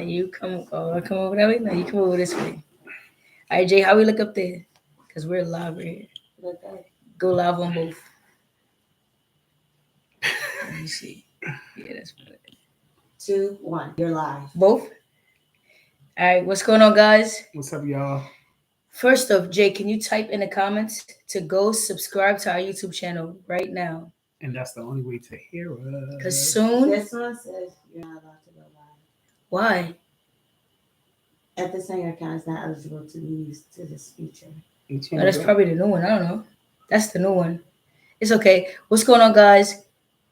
And you come over that way? No, you come over this way. All right, Jay, how we look up there? Because we're live right here. Look up. Go live on both. Let me see. Yeah, that's good. 2, 1. You're live. Both? All right, what's going on, guys? What's up, y'all? First off, Jay, can you type in the comments to go subscribe to our YouTube channel right now? And that's the only way to hear Because us. soon. This one says you're not allowed to go live. Why? At this time, your account is not eligible to be used to this feature. Oh, that's probably the new one. I don't know. That's the new one. It's okay. What's going on, guys?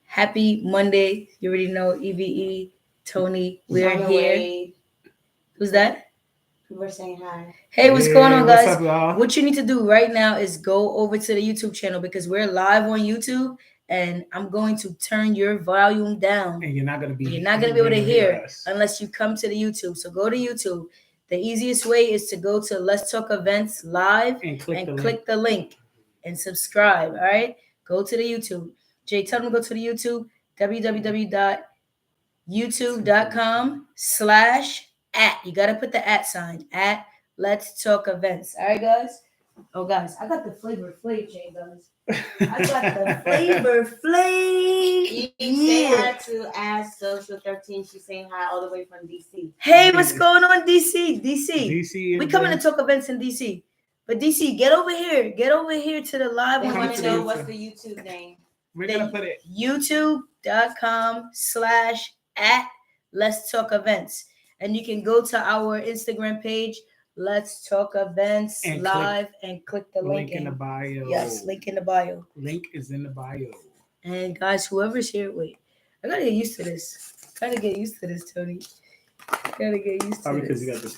Happy Monday. You already know EVE, Tony. We're On the here. way, Who's that? people are saying hi. Hey, what's going on, guys? What's up, y'all? What you need to do right now is go over to the YouTube channel because we're live on YouTube, and I'm going to turn your volume down. And you're not gonna be able to hear us. unless you come to the YouTube. So go to YouTube. The easiest way is to go to Let's Talk Events Live And click the link and subscribe. All right, go to the YouTube. Jay, tell them to go to the YouTube. www.youtube.com/@ You gotta put the @ sign at Let's Talk Events. All right, guys. Oh, guys, I got the Flavor Flav, Jay, guys. I got the Flavor Flav. You say hi to Ask Social 13. She's saying hi all the way from DC. Hey, what's going on, DC? DC. We coming to talk events in DC. But DC, get over here. Get over here to the live. They on want to YouTube. know what's the YouTube name. We're gonna put it youtube.com/@ Let's Talk Events. And you can go to our Instagram page, Let's Talk Events And Live, and click the link in the bio. Yes, link in the bio. Link is in the bio. And guys, whoever's here, wait, I gotta get used to this. Tony. Gotta get used to Probably this. because you got the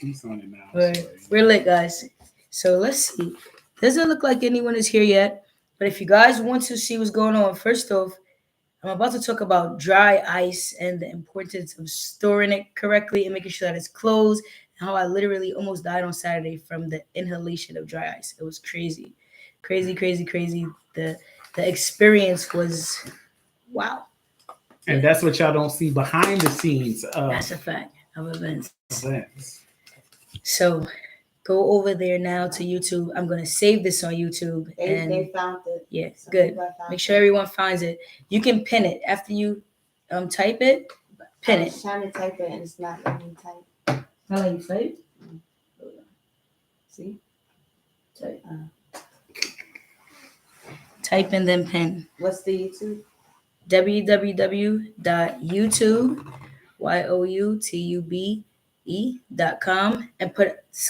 piece on it now. But we're lit, guys. So let's see. Doesn't look like anyone is here yet. But if you guys want to see what's going on, first off, I'm about to talk about dry ice and the importance of storing it correctly and making sure that it's closed. And how I literally almost died on Saturday from the inhalation of dry ice. It was crazy. The experience was wow. And that's what y'all don't see behind the scenes of That's a fact of events. events. So go over there now to YouTube. I'm gonna save this on YouTube. They found it. Yeah, Some good. people have found Make sure everyone finds it. You can pin it after you type it. Pin I it. was trying to type it and it's not letting me type. Not like you type. See? Type. Type and then pin. What's the YouTube? www.youtube.com and put /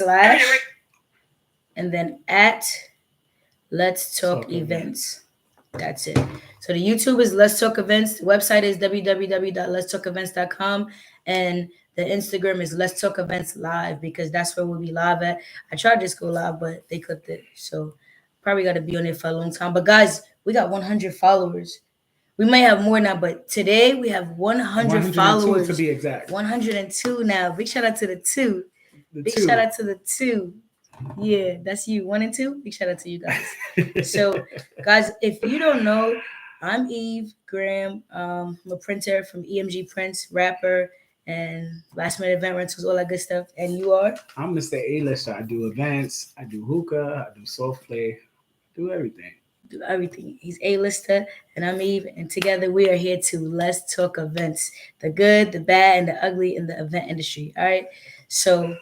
and then @ Let's Talk Events. That's it. So the YouTube is Let's Talk Events. The website is www.letstalkevents.com. And the Instagram is Let's Talk Events Live because that's where we'll be live at. I tried to just go live, but they clipped it. So probably got to be on it for a long time. But guys, we got 100 followers. We may have more now, but today we have 100 followers. To be exact. 102 now. Big shout out to the two. Shout out to the two. Yeah, that's you. 1 and 2. Big shout out to you guys. So, guys, if you don't know, I'm Eve Graham. I'm a printer from EMG Prints, rapper, and last minute event rentals, all that good stuff. And you are? I'm Mr. A-lister. I do events. I do hookah. I do soft play. I do everything. He's A-lister, and I'm Eve, and together we are here to Let's Talk Events. The good, the bad, and the ugly in the event industry. All right? So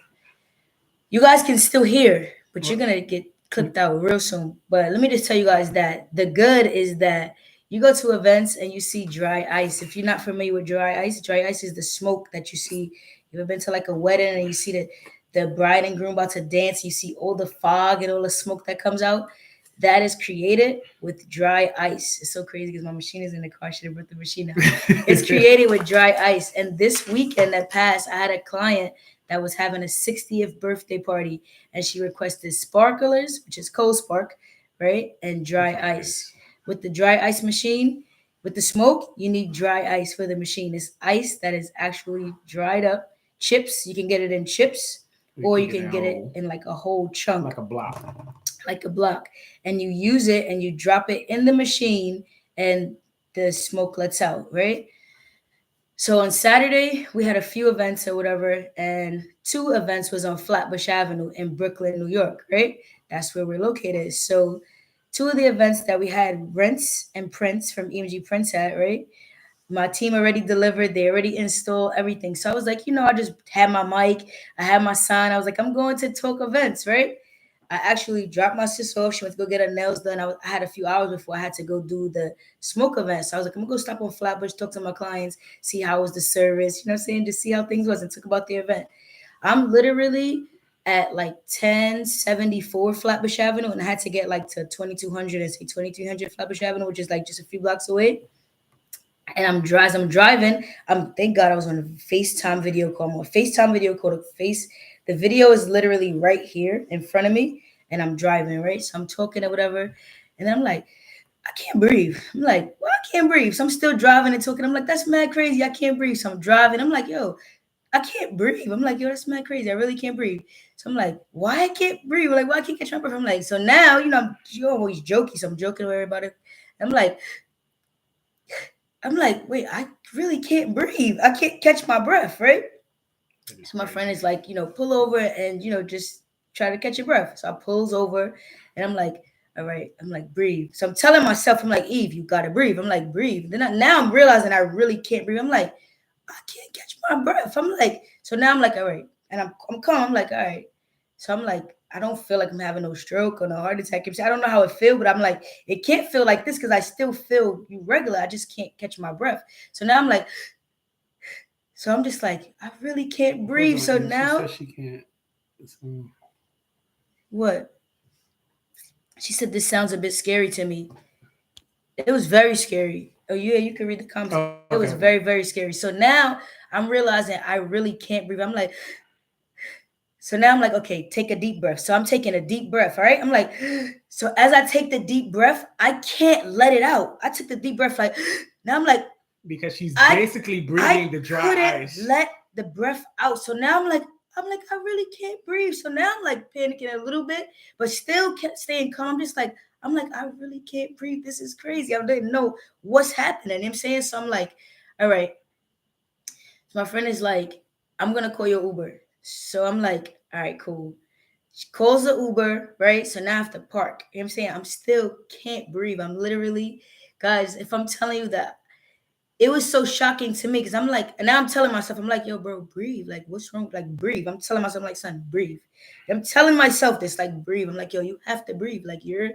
you guys can still hear, but you're going to get clipped out real soon. But let me just tell you guys that the good is that you go to events and you see dry ice. If you're not familiar with dry ice is the smoke that you see. You ever been to like a wedding and you see the bride and groom about to dance, you see all the fog and all the smoke that comes out? That is created with dry ice. It's so crazy because my machine is in the car. I should have brought the machine out. It's created with dry ice. And this weekend that passed, I had a client that was having a 60th birthday party, and she requested sparklers, which is cold spark, right? And dry ice. With the dry ice machine, with the smoke, you need dry ice for the machine. It's ice that is actually dried up. Chips, you can get it in chips, or you can get it in like a whole chunk. Like a block. And you use it and you drop it in the machine and the smoke lets out, right? So on Saturday we had a few events or whatever, and two events was on Flatbush Avenue in Brooklyn, New York. Right, that's where we're located. So two of the events that we had Rents and Prince from EMG Prince at, right? My team already delivered, they already installed everything. So I was like, I just had my mic, I had my sign. I was like, I'm going to talk events, right? I actually dropped my sister off. She went to go get her nails done. I had a few hours before I had to go do the smoke event. So I was like, I'm gonna go stop on Flatbush, talk to my clients, see how was the service, you know what I'm saying? Just see how things was and talk about the event. I'm literally at like 1074 Flatbush Avenue, and I had to get like to 2200 and say 2300 Flatbush Avenue, which is like just a few blocks away. And as I'm driving, thank God I was on a FaceTime video call. I'm on a FaceTime video call. The video is literally right here in front of me, and I'm driving, right? So I'm talking or whatever, and then I'm like, I can't breathe. I'm like, well, I can't breathe. So I'm still driving and talking. I'm like, that's mad crazy. I can't breathe. So I'm driving. I'm like, yo, I can't breathe. I'm like, yo, that's mad crazy. I really can't breathe. So I'm like, why I can't breathe? Like, why I can't catch my breath? I'm like, so now, you're always joking. So I'm joking with everybody. I'm like, wait, I really can't breathe. I can't catch my breath, right? So my friend is like, pull over and, just try to catch your breath. So I pulls over and I'm like, all right, I'm like, breathe. So I'm telling myself, I'm like, Eve, you gotta breathe. I'm like, breathe. Now I'm realizing I really can't breathe. I'm like, I can't catch my breath. I'm like, so now I'm like, all right. And I'm calm. I'm like, all right. So I'm like, I don't feel like I'm having no stroke or no heart attack. I don't know how it feel, but I'm like, it can't feel like this because I still feel regular. I just can't catch my breath. So now I'm like, so I'm just like, I really can't breathe. Hold on, So and she now said she can't. what? She said this sounds a bit scary to me. It was very scary. Oh yeah, you can read the comments. Oh, okay, It was okay. very, very scary. So now I'm realizing I really can't breathe. I'm like, so now I'm like, okay, take a deep breath. So I'm taking a deep breath, all right? I'm like, so as I take the deep breath, I can't let it out. I took the deep breath, like, now I'm like, Because she's I basically breathing I the dry couldn't ice. let the breath out. So now I'm like, I really can't breathe. So now I'm like panicking a little bit, but still kept staying calm. Just like, I'm like, I really can't breathe. This is crazy. I didn't know what's happening. You know what I'm saying? So I'm like, all right. So my friend is like, I'm gonna call your Uber. So I'm like, all right, cool. She calls the Uber, right? So now I have to park. You know what I'm saying? I'm still can't breathe. I'm literally, guys, if I'm telling you that it was so shocking to me because I'm like, and now I'm telling myself, I'm like, yo, bro, breathe. Like, what's wrong? Like, breathe. I'm telling myself, I'm like, son, breathe. I'm telling myself this, like, breathe. I'm like, yo, you have to breathe. Like, you know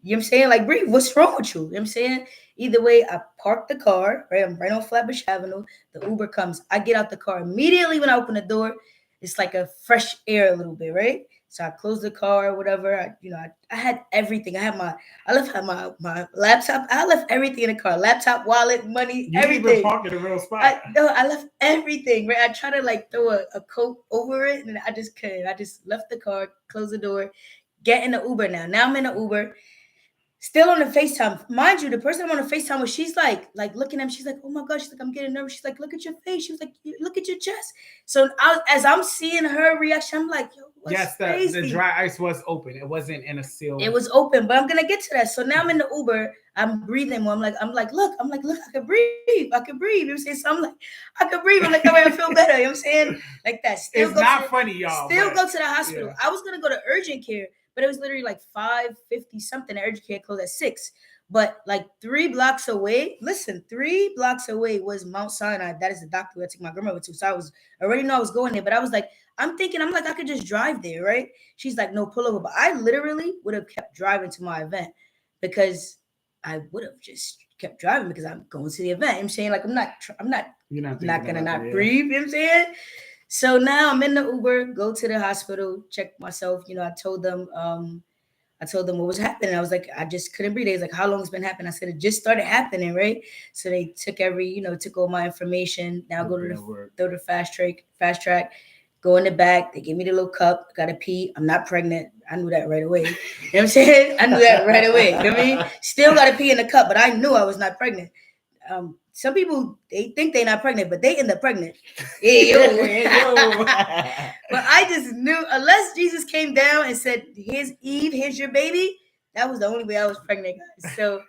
what I'm saying? Like, breathe. What's wrong with you? You know what I'm saying? Either way, I park the car, right? I'm right on Flatbush Avenue. The Uber comes. I get out the car immediately when I open the door. It's like a fresh air a little bit, right? So I close the car, whatever. I had everything. I left my laptop. I left everything in the car. Laptop, wallet, money, You didn't even everything. park in a real spot. I left everything, right? I tried to like throw a coat over it and I just couldn't. I just left the car, closed the door, get in the Uber now. Now I'm in the Uber. Still on the FaceTime. Mind you, the person I'm on the FaceTime with, she's like looking at me. She's like, oh my gosh, she's like, I'm getting nervous. She's like, look at your face. She was like, look at your chest. So as I'm seeing her reaction, I'm like, yo, what's Yes, crazy? the dry ice was open. It wasn't in a sealed. It was open, but I'm gonna get to that. So now I'm in the Uber. I'm breathing more. Look, I can breathe. I can breathe. You know what I'm saying? So I'm like, I can breathe. I'm like, all right, I feel better. You know what I'm saying? Like that. It's not funny, y'all. Still but, go to the hospital. yeah. I was gonna go to urgent care, but it was literally like 5:50 something. The urgent care closed at 6. But like 3 blocks away, listen, 3 blocks away was Mount Sinai. That is the doctor who I took my grandmother to. So I was already know I was going there, but I was like, I'm like, I could just drive there, right? She's like, no, pull over. But I literally would have kept driving to my event because I would have just kept driving because I'm going to the event. You know what I'm saying, like, You're not not gonna about not that, yeah. breathe. You know what I'm saying? So now I'm in the Uber, go to the hospital, check myself. I told them what was happening. I was like, I just couldn't breathe. They was like, how long it's been happening? I said, it just started happening, right? So they took all my information. Now go to the fast track, go in the back. They gave me the little cup. Gotta pee. I'm not pregnant. I knew that right away. You know what I'm saying? I knew that right away. You know what I mean? Still gotta pee in the cup, but I knew I was not pregnant. Some people they think they're not pregnant, but they end up pregnant. Yeah, yo. But I just knew unless Jesus came down and said, "Here's Eve, here's your baby," that was the only way I was pregnant, guys. So,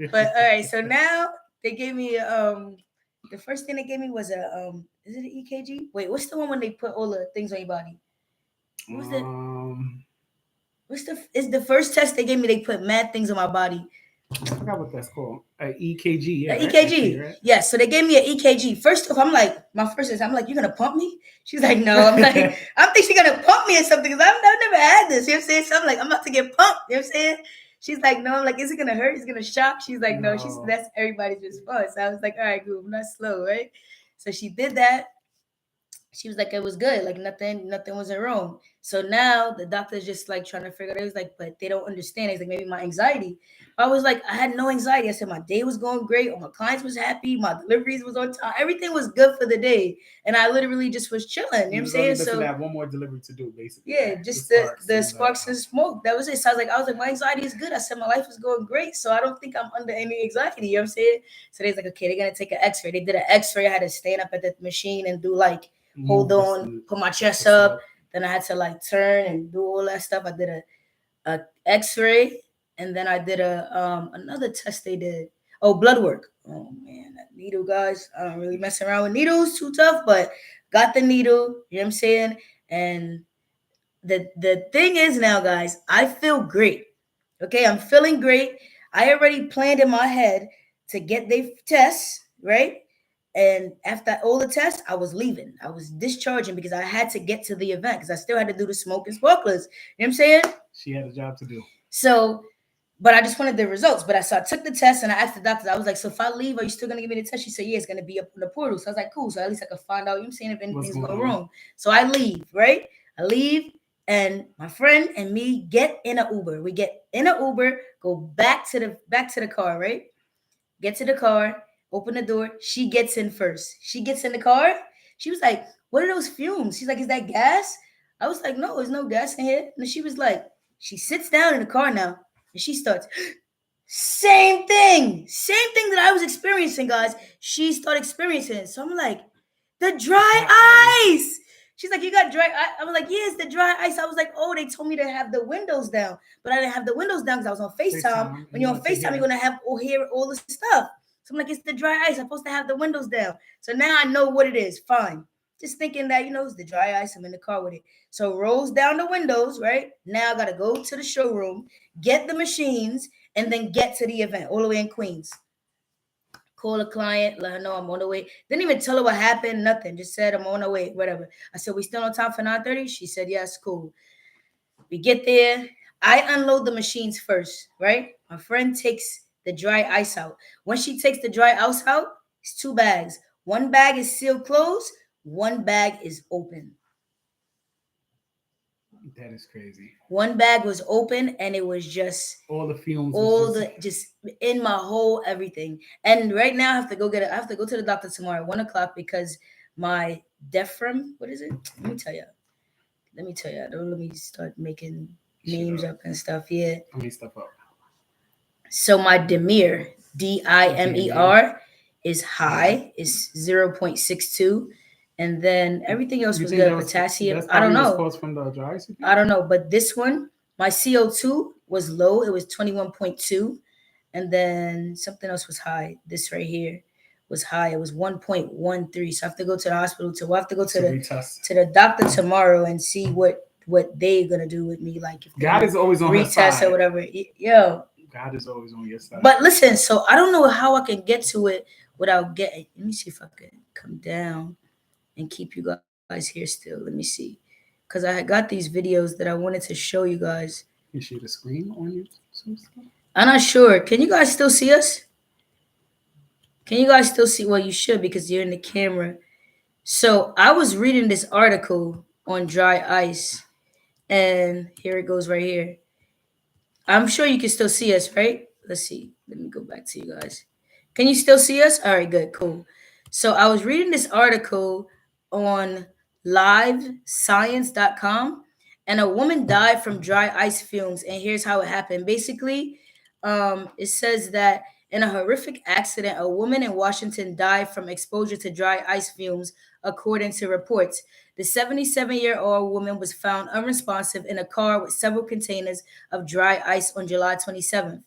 but all right. So now they gave me The first thing they gave me was a is it an EKG? Wait, what's the one when they put all the things on your body? What was the Um, what's the is the first test they gave me? They put mad things on my body. I forgot what that's called. EKG, yeah, An right? X-ray, EKG. right? Yes. So they gave me an EKG. First off, I'm like, my first is, I'm like, you gonna pump me? She's like, no. I'm like, I'm thinking she's gonna pump me or something because I've never had this. You know what I'm saying? So I'm like, I'm about to get pumped. You know what I'm saying? She's like, no. I'm like, is it gonna hurt? Is it gonna shock? She's like, no. She's No. that's everybody's response. So I was like, all right, cool. I'm not slow, right? So she did that. She was like, it was good, like nothing wasn't wrong. So now the doctor's just like trying to figure it out. He was like, but they don't understand. He's like, maybe my anxiety. I was like, I had no anxiety. I said my day was going great. All my clients was happy. My deliveries was on time. Everything was good for the day. And I literally just was chilling. You know what You I'm was only saying? missing So that one more delivery to do, basically, yeah, right? The just sparks the and the sparks and smoke. That was it. So I was like, my anxiety is good. I said my life is going great. So I don't think I'm under any anxiety. You know what I'm saying? So they's like, okay, they're gonna take an X-ray. They did an X-ray. I had to stand up at the machine and do like hold move this on, put my chest this up. up. Then I had to like turn and do all that stuff. I did a X-ray, and then I did a another test they did. Oh, blood work. Oh man, that needle, guys. I don't really mess around with needles, too tough, but got the needle. You know what I'm saying? And the thing is now, guys, I feel great. Okay, I'm feeling great. I already planned in my head to get the tests, right? And after all the tests, I was leaving. I was discharging because I had to get to the event because I still had to do the smoke and sparklers. You know what I'm saying? She had a job to do. So, but I just wanted the results. But I took the test and I asked the doctor, I was like, so if I leave, are you still gonna give me the test? She said, yeah, it's gonna be up in the portal. So I was like, cool. So at least I could find out, you know what I'm saying, if What's anything's going going on? wrong. So I leave, right? I leave and my friend and me get in an Uber. We get in an Uber, go back to the car, right? Get to the car, open the door. She gets in first. She gets in the car. She was like, what are those fumes? She's like, is that gas? I was like, no, there's no gas in here. And she was like, she sits down in the car now and she starts, same thing that I was experiencing, guys. She started experiencing it. So I'm like, the dry Dry ice. ice. She's like, you got dry ice? I was like, yes, the dry ice. I was like, oh, they told me to have the windows down, but I didn't have the windows down because I was on FaceTime. FaceTime. When You you're on want to FaceTime, you're hear? gonna have or hear all the stuff. So I'm like, it's the dry ice. I'm supposed to have the windows down. So now I know what it is. Fine. Just thinking that, it's the dry ice. I'm in the car with it. So rolls down the windows, right? Now I gotta go to the showroom, get the machines, and then get to the event all the way in Queens. Call a client, let her know I'm on the way. Didn't even tell her what happened, nothing. Just said I'm on the way, whatever. I said, we still on time for 9:30? She said, yes, cool. We get there. I unload the machines first, right? My friend takes the dry ice out. When she takes the dry ice out, it's two bags. One bag is sealed closed, one bag is open. That is crazy. One bag was open and it was just All the fumes was all just. the just in my whole everything. And right now I have to go to the doctor tomorrow at 1 o'clock because my dephram, what is it? Let me tell you. Don't let me start making Shut names up. up and stuff. Yeah. I mean stuff up. So my Demer, DME. Dimer, is high, is 0.62. And then everything else You was think good. that was Potassium, that's I don't probably was know. caused from the dry ice? I don't know. But this one, my CO2 was low. It was 21.2. And then something else was high. This right here was high. It was 1.13. So I have to go to the hospital we'll have to go to To the retest. doctor tomorrow and see what they're gonna do with me, like if they're God gonna is always on her retest or side. whatever. Yo, God is always on your side. but listen, so I don't know how I can get to it without getting. Let me see if I can come down and keep you guys here still. Let me see, because I had got these videos that I wanted to show you guys. You see the screen on you? Some stuff? I'm not sure. Can you guys still see us? Can you guys still see? Well, you should because you're in the camera. So I was reading this article on dry ice, and here it goes right here. I'm sure you can still see us, right? Let's see. Let me go back to you guys. Can you still see us? All right, good, cool. So I was reading this article on livescience.com, and a woman died from dry ice fumes. And here's how it happened. Basically, it says that in a horrific accident, a woman in Washington died from exposure to dry ice fumes, according to reports. The 77-year-old woman was found unresponsive in a car with several containers of dry ice on July 27th.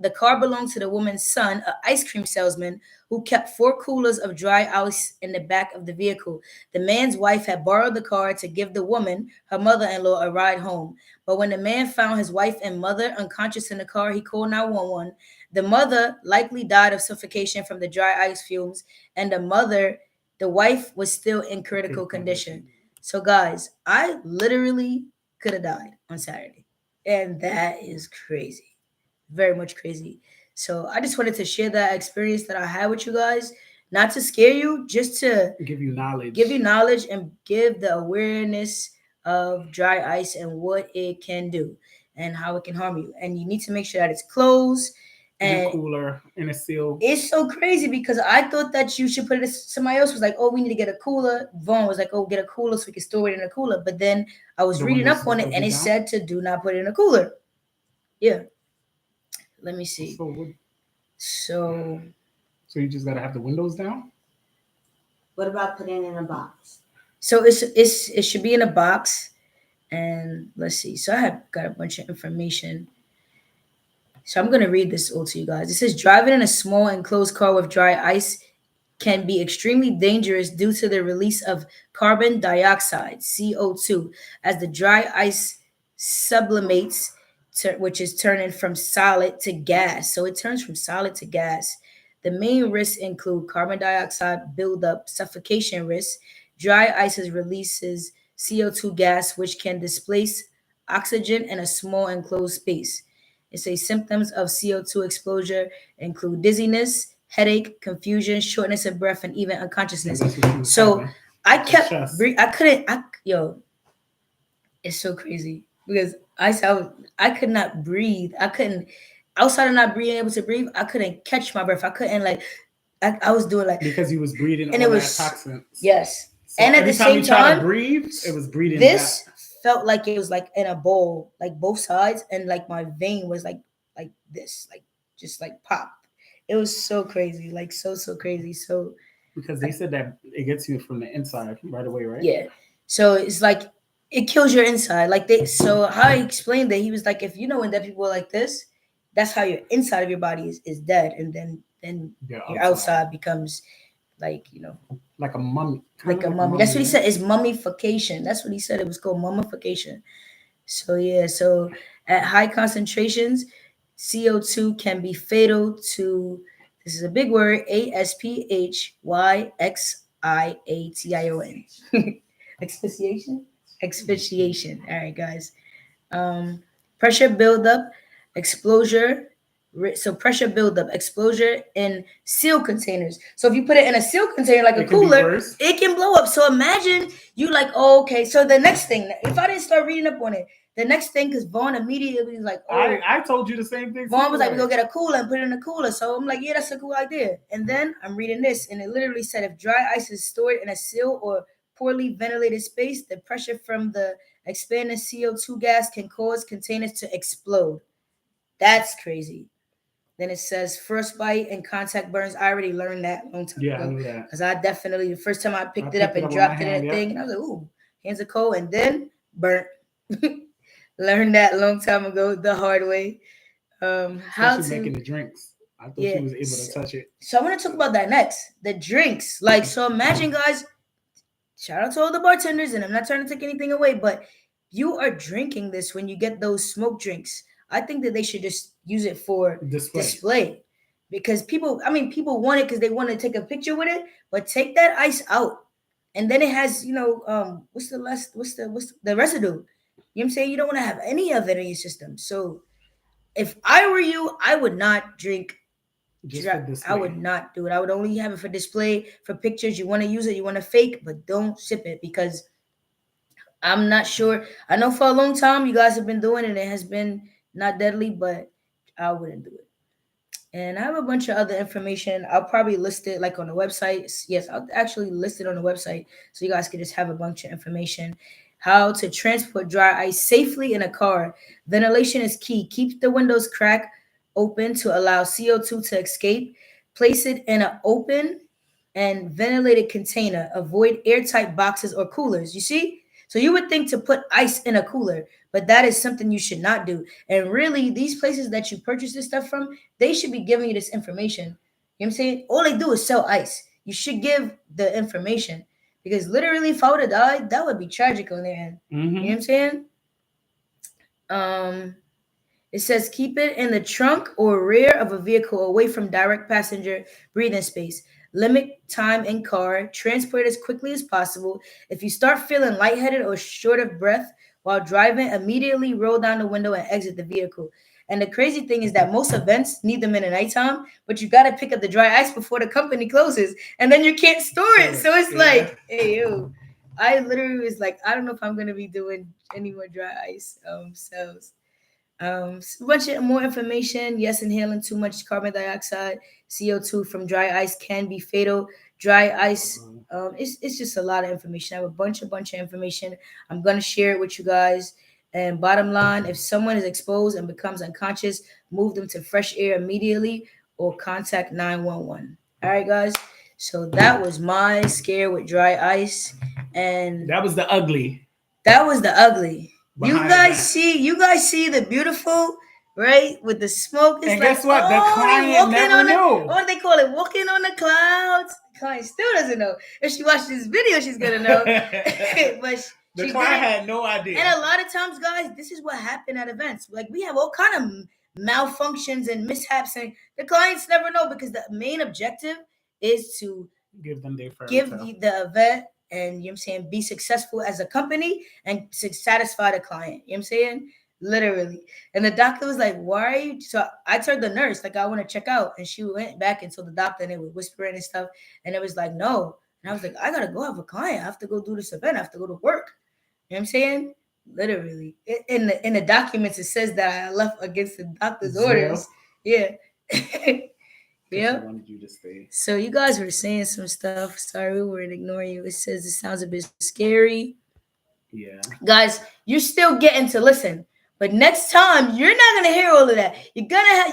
The car belonged to the woman's son, an ice cream salesman, who kept four coolers of dry ice in the back of the vehicle. The man's wife had borrowed the car to give the woman, her mother in law, a ride home. But when the man found his wife and mother unconscious in the car, he called 911. The mother likely died of suffocation from the dry ice fumes, and the wife, was still in critical condition. So, guys, I literally could have died on Saturday. And that is crazy. Very much crazy. So, I just wanted to share that experience that I had with you guys. Not to scare you, just to Give you knowledge. give you knowledge and give the awareness of dry ice and what it can do and how it can harm you. And you need to make sure that it's closed. In a And cooler, in a seal. it's so crazy because I thought that you should put it. Somebody else was like, "Oh, we need to get a cooler." Vaughn was like, "Oh, get a cooler so we can store it in a cooler." But then I was The reading windows up on it, will and be it down. said to do not put it in a cooler. Yeah, let me see. So, So, so you just gotta have the windows down. What about putting it in a box? so it should be in a box, and let's see. So I have got a bunch of information. So I'm gonna read this all to you guys. It says driving in a small enclosed car with dry ice can be extremely dangerous due to the release of carbon dioxide, CO2, as the dry ice sublimates, which is turning from solid to gas. So it turns from solid to gas. The main risks include carbon dioxide buildup, suffocation risks. Dry ices releases CO2 gas, which can displace oxygen in a small enclosed space. It says symptoms of CO2 exposure include dizziness, headache, confusion, shortness of breath, and even And unconsciousness. that's what you was So having. I Just kept, chest. I couldn't, yo, it's so crazy because I could not breathe. I couldn't, outside of not being able to breathe, I couldn't catch my breath. I couldn't like, I was doing like, Because you was breathing and all it that was, toxins. yes. So And at the every time same you try to time, breathe, it was breathing this that. felt like it was like in a bowl, like both sides, and like my vein was like this, like just like pop. It was so crazy, like so crazy. So Because they said that it gets you from the inside right away, right? yeah, so it's like it kills your inside. Like they, so how I explained that he was like, if you know when dead people are like this, that's how your inside of your body is dead, and then Yeah, your outside. outside becomes like Like a mummy. Kind like of a like a mummy. That's mummy, what he right? said. Is mummification. That's what he said. It was called mummification. So yeah, so at high concentrations, CO2 can be fatal to, this is a big word, asphyxiation. Asphyxiation? Asphyxiation. All right, guys. Pressure buildup, exposure. So pressure buildup, exposure in seal containers. So if you put it in a seal container like a It can be cooler, worse. it can blow up. So imagine you like, oh, okay. So the next thing, if I didn't start reading up on it, the next thing, because Vaughn immediately was like, oh, I told you the same thing Vaughn too. was like, we go Like, get a cooler and put it in a cooler. So I'm like, yeah, that's a cool idea. And then I'm reading this, and it literally said if dry ice is stored in a sealed or poorly ventilated space, the pressure from the expanding CO2 gas can cause containers to explode. That's crazy. Then it says first bite and contact burns. I already learned that a long time yeah, I ago knew that. because I definitely, the first time I I picked it up picked it and up on my dropped it in hand. a Yeah. thing, and I was like, ooh, hands are cold. And then burnt. Learned that a long time ago the hard way. How Especially to, making the drinks. I thought yeah. you was able to touch it. So I'm gonna talk about that next. The drinks. Like, so imagine, guys, shout out to all the bartenders, and I'm not trying to take anything away, but you are drinking this when you get those smoke drinks. I think that they should just use it for Display. display. Because people, I mean, people want it because they want to take a picture with it, but take that ice out. And then it has, what's the residue? You know what I'm saying? You don't want to have any of it in your system. So if I were you, I would not drink. Just for I display. would not do it. I would only have it for display, for pictures. You want to use it, you want to fake, but don't sip it because I'm not sure. I know for a long time you guys have been doing it. It has been not deadly, but I wouldn't do it. And I have a bunch of other information. I'll probably list it like on the website. Yes, I'll actually list it on the website so you guys can just have a bunch of information. How to transport dry ice safely in a car. Ventilation is key. Keep the windows crack open to allow CO2 to escape. Place it in an open and ventilated container. Avoid airtight boxes or coolers. You see? So you would think to put ice in a cooler, but that is something you should not do. And really, these places that you purchase this stuff from, they should be giving you this information. You know what I'm saying? All they do is sell ice. You should give the information because literally, if I would have died, that would be tragic on their end. You know what Mm-hmm. I'm saying? Um, it says keep it in the trunk or rear of a vehicle away from direct passenger breathing space. Limit time in car. Transport as quickly as possible. If you start feeling lightheaded or short of breath while driving, immediately roll down the window and exit the vehicle. And the crazy thing is that most events need them in the nighttime, but you got to pick up the dry ice before the company closes, and then you can't store it. So it's Yeah. like, hey, yo, I literally was like, I don't know if I'm gonna be doing any more dry ice sales. A bunch of more information. Yes, inhaling too much carbon dioxide, CO2 from dry ice can be fatal. Dry ice, it's just a lot of information. I have a bunch of information. I'm gonna share it with you guys. And bottom line, if someone is exposed and becomes unconscious, move them to fresh air immediately or contact 911. All right, guys. So that was my scare with dry ice, and That was the ugly that was the ugly. You behind guys that. see, you guys see the beautiful, right? With the smoke, it's And like, guess what? The oh, they client walking never on the, knew. what do they call it? Walking on the clouds. The client still doesn't know. If she watches this video, she's gonna know. But The she client didn't. had no idea. And a lot of times, guys, this is what happened at events. Like we have all kind of malfunctions and mishaps, and the clients never know because the main objective is to Give them their fairy give tale. the event and you know what I'm saying be successful as a company and to satisfy the client. You know what I'm saying? Literally. And the doctor was like, why are you so I told the nurse, like I want to check out. And she went back and told the doctor and they were whispering and stuff. And it was like, no. And I was like, I gotta go have a client. I have to go do this event. I have to go to work. You know what I'm saying? Literally. In the documents it says that I left against the doctor's Zero. orders. Yeah. Because she Yeah. wanted you to stay. So you guys were saying some stuff. Sorry, we were ignoring you. It says it sounds a bit scary. Yeah. Guys, you're still getting to listen. But next time, you're not gonna hear all of that. You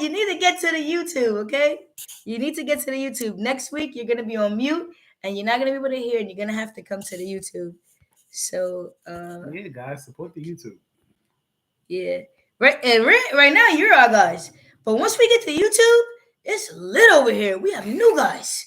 need to get to the YouTube, okay? You need to get to the YouTube. Next week, you're gonna be on mute and you're not gonna be able to hear, and you're gonna have to come to the YouTube. So Yeah, guys, support the YouTube. yeah. Right now you're our guys. But once we get to YouTube, it's lit over here. We have new guys.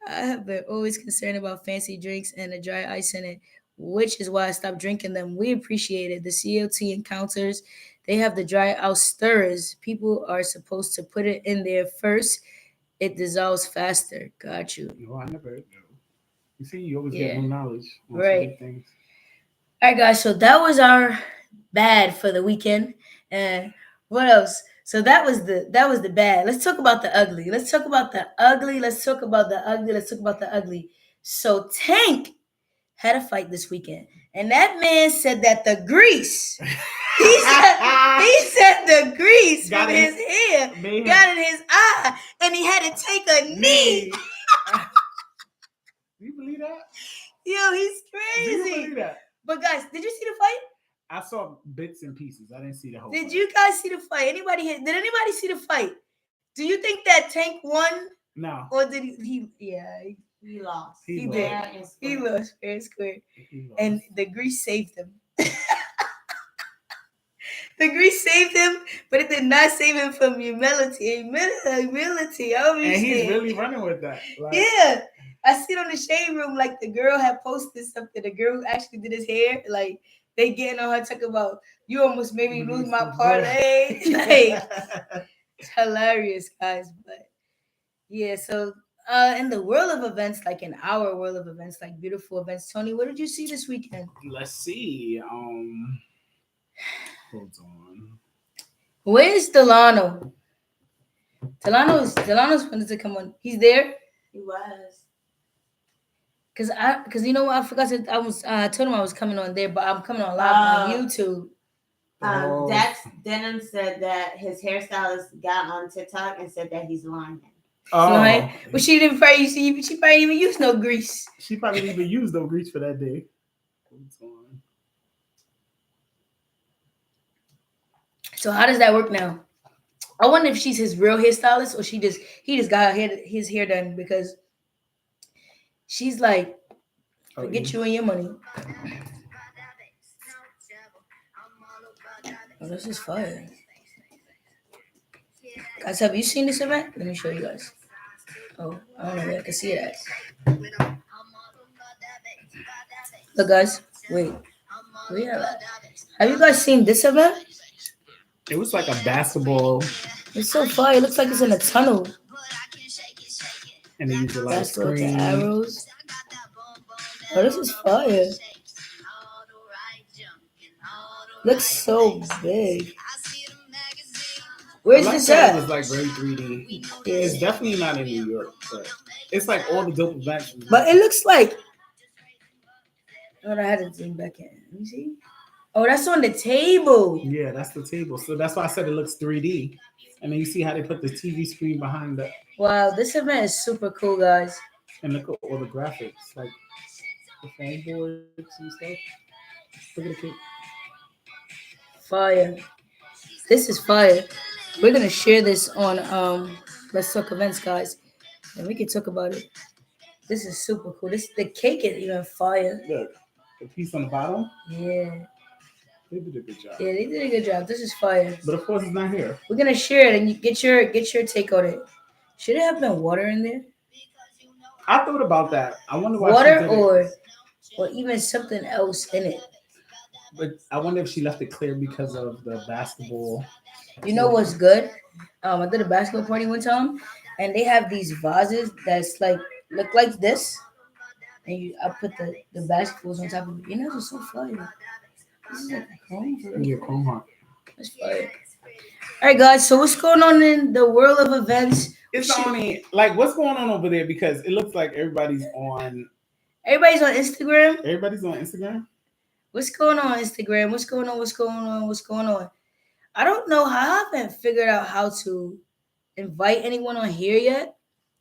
I have been always concerned about fancy drinks and the dry ice in it, which is why I stopped drinking them. We appreciate it. The COT encounters, they have the dry ice stirrers. People are supposed to put it in there first. It dissolves faster. Got you. No, I never. No. You see, you always get Yeah. new knowledge on Right. certain things. All right, guys. So that was our bad for the weekend. And what else? So that was the bad. Let's talk about the ugly. Let's talk about the ugly. Let's talk about the ugly. Let's talk about the ugly. So Tank had a fight this weekend, and that man said that the grease. He said the grease Got from in- his hair made him- got in his eye, and he had to take a knee. Do you believe that? Yo, he's Do you crazy. believe that? But guys, did you see the fight? I saw bits and pieces. I didn't see the whole. Did fight. you guys see the fight? Did anybody see the fight? Do you think that Tank won, No. or did he? Yeah, He lost. He did. Fair and He square. lost fair and square, He lost. and the grease saved him. The grease saved him, but it did not save him from humility. Humility. I and he's understand. really running with that. Like, Yeah. I see it on the shade room, like the girl had posted something. The girl who actually did his hair, like they getting on her talking about you almost made me lose my parlay. Like it's hilarious, guys. But yeah, so in the world of events, like in our world of events, like beautiful events, Tony, what did you see this weekend? Let's see. Hold on. Where's Delano? Delano's wanted to come on. He's there. He was. Cause you know what, I forgot to I told him I was coming on there, but I'm coming on live on YouTube. Oh. Dax Denim said that his hairstylist got on TikTok and said that he's lying. Oh. Right? But she didn't probably she probably didn't even use no grease. She probably didn't even use no grease for that day. Hold on. So how does that work now? I wonder if she's his real hairstylist or he just got his hair done because she's like Oh, Forget E. you and your money. Oh, this is fire. Guys, have you seen this event? Let me show you guys. Oh, I don't know where I can see it at. Look, guys. Wait. Where you at? Have you guys seen this event? It was like a basketball, It's so fire. It looks like it's in a tunnel. and they used a lot of Basketball with the screen. arrows. Oh, this is fire. Looks so big. I Where's like this that it at? was like very 3D. It's definitely not in New York, but it's like all the dope events. But it looks like. Oh, I had to zoom back in. Let me see. Oh, that's on the table. Yeah, that's the table. So that's why I said it looks 3D. And then you see how they put the TV screen behind the, Wow, this event is super cool, guys. and look at all the graphics, like the phone boards and stuff. Look at the cake. Fire. This is fire. We're gonna share this on Let's Talk Events, guys, and we can talk about it. This is super cool. This the cake is even fire. Look, the piece on the bottom, Yeah, they did a good job. yeah, they did a good job. This is fire. But of course, it's not here. We're gonna share it and you get your take on it. Should it have been water in there? I thought about that. I wonder why Water she did it. or even something else in it. But I wonder if she left it clear because of the basketball. You know what's good? I did a basketball party one time, and they have these vases that's like look like this, and I put the basketballs on top of it. You know, it's so fire. This is like a chrome for real. Yeah, Chrome Heart. That's fire. All right, guys. So what's going on in the world of events? It's only like what's going on over there because it looks like Everybody's on Instagram. everybody's on Instagram. What's going on Instagram? What's going on? What's going on? What's going on? I don't know how I haven't figured out how to invite anyone on here yet.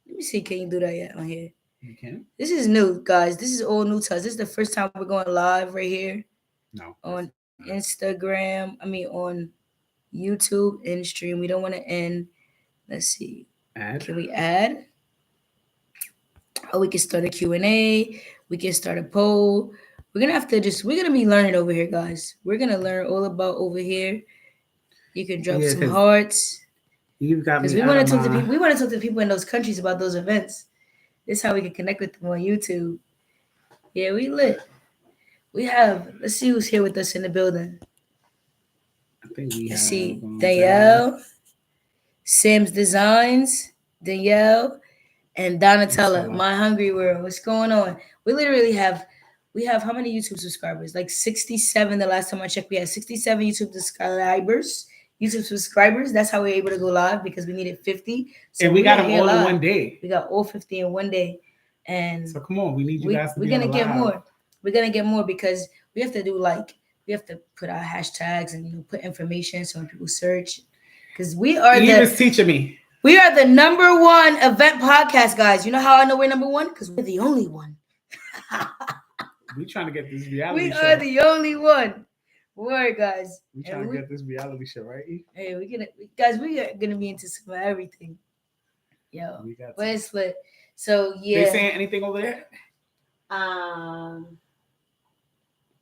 Let me see. Can you do that yet on here? You can? This is new, guys. This is all new to us. This is the first time we're going live right here No. on Instagram. I mean, on YouTube in stream. We don't want to end. Let's see. Add. Can we add? Oh, we can start a Q&A. We can start a poll. We're gonna be learning over here, guys. We're gonna learn all about over here. You can drop Yeah, some 'cause hearts. You've got Because me. we want out to of talk to my- people. We want to talk to people in those countries about those events. This is how we can connect with them on YouTube. Yeah, we lit. We have. Let's see who's here with us in the building. I think we Let's have. see, Danielle, Sam's Designs, Danielle, and Donatella. Donatella. My Hungry World. What's going on? We literally have. We have how many YouTube subscribers? Like 67. The last time I checked, we had 67 YouTube subscribers. That's how we were able to go live because we needed 50. So And we got are them here all in live. one day. We got all 50 in one day. And So come on, we need you guys to we're be gonna on get live. more. We're gonna get more because we have to do we have to put our hashtags and put information so when people search. Because we are Eva's teaching me. we are the number one event podcast, guys. You know how I know we're number one? Because we're the only one. We trying to get this reality We show. are the only one. Word, guys. We trying to get this reality show, right? E? Hey, we are gonna be into some of everything. Yo, We got but to. it's lit. So They yeah. saying anything over there?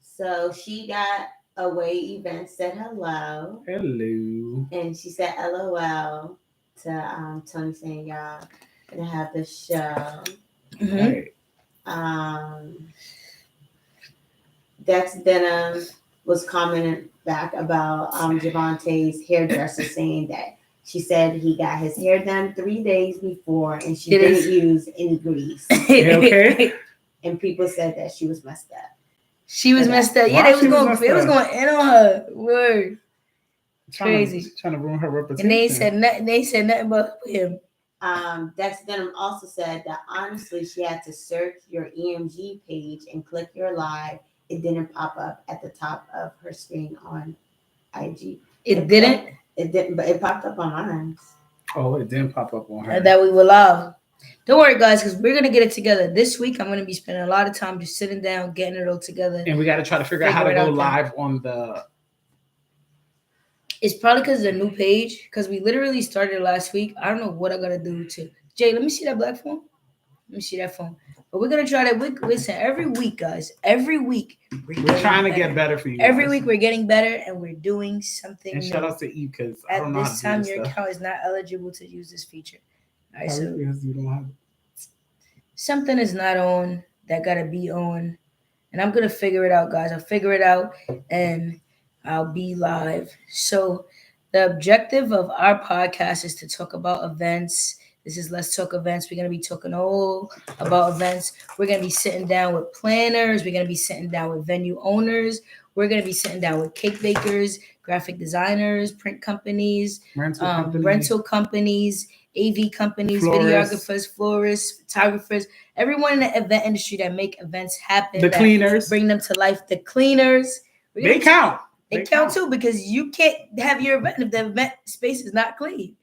So she got Away Event said hello, Hello. and she said LOL to Tony saying y'all gonna have the show. Mhm. Right. Dex Denim was commenting back about Javante's hairdresser saying that she said he got his hair done 3 days before and she It is. didn't use any grease. You okay? And people said that she was messed up. She was messed up. Yeah, Why they was she was going. messed They was up? going in on her. Word. Crazy. Trying to ruin her reputation. And they said nothing. They said nothing about him. Dex Denim also said that honestly she had to search your EMG page and click your live. It didn't pop up at the top of her screen on IG. It didn't. It didn't, but it popped up on mine. Oh, it didn't pop up on her. And that we were live. Don't worry, guys, because we're gonna get it together this week. I'm gonna be spending a lot of time just sitting down, getting it all together. And we got to try to figure out how to Figure it go out live on the. It's probably because of the new page. Because we literally started last week. I don't know what I gotta do to. Jay, let me see that black phone. Let me see that phone. But we're gonna try that. Listen, every week, guys. Every week We're trying to get better for you guys. Every week we're getting better, and we're doing something And new. shout out to E because I At don't know how this to do time, this your stuff. account is not eligible to use this feature. All right, so Because you don't have it. something is not on that gotta be on, and I'm gonna figure it out, guys. I'll figure it out, and I'll be live. So the objective of our podcast is to talk about events. This is Let's Talk Events. We're gonna be talking all about events. We're gonna be sitting down with planners. We're gonna be sitting down with venue owners. We're gonna be sitting down with cake bakers, graphic designers, print companies, rental companies, AV companies, Florists. videographers, florists, photographers, everyone in the event industry that make events happen. The cleaners. Bring them to life. The cleaners. They count. They count too, because you can't have your event if the event space is not clean.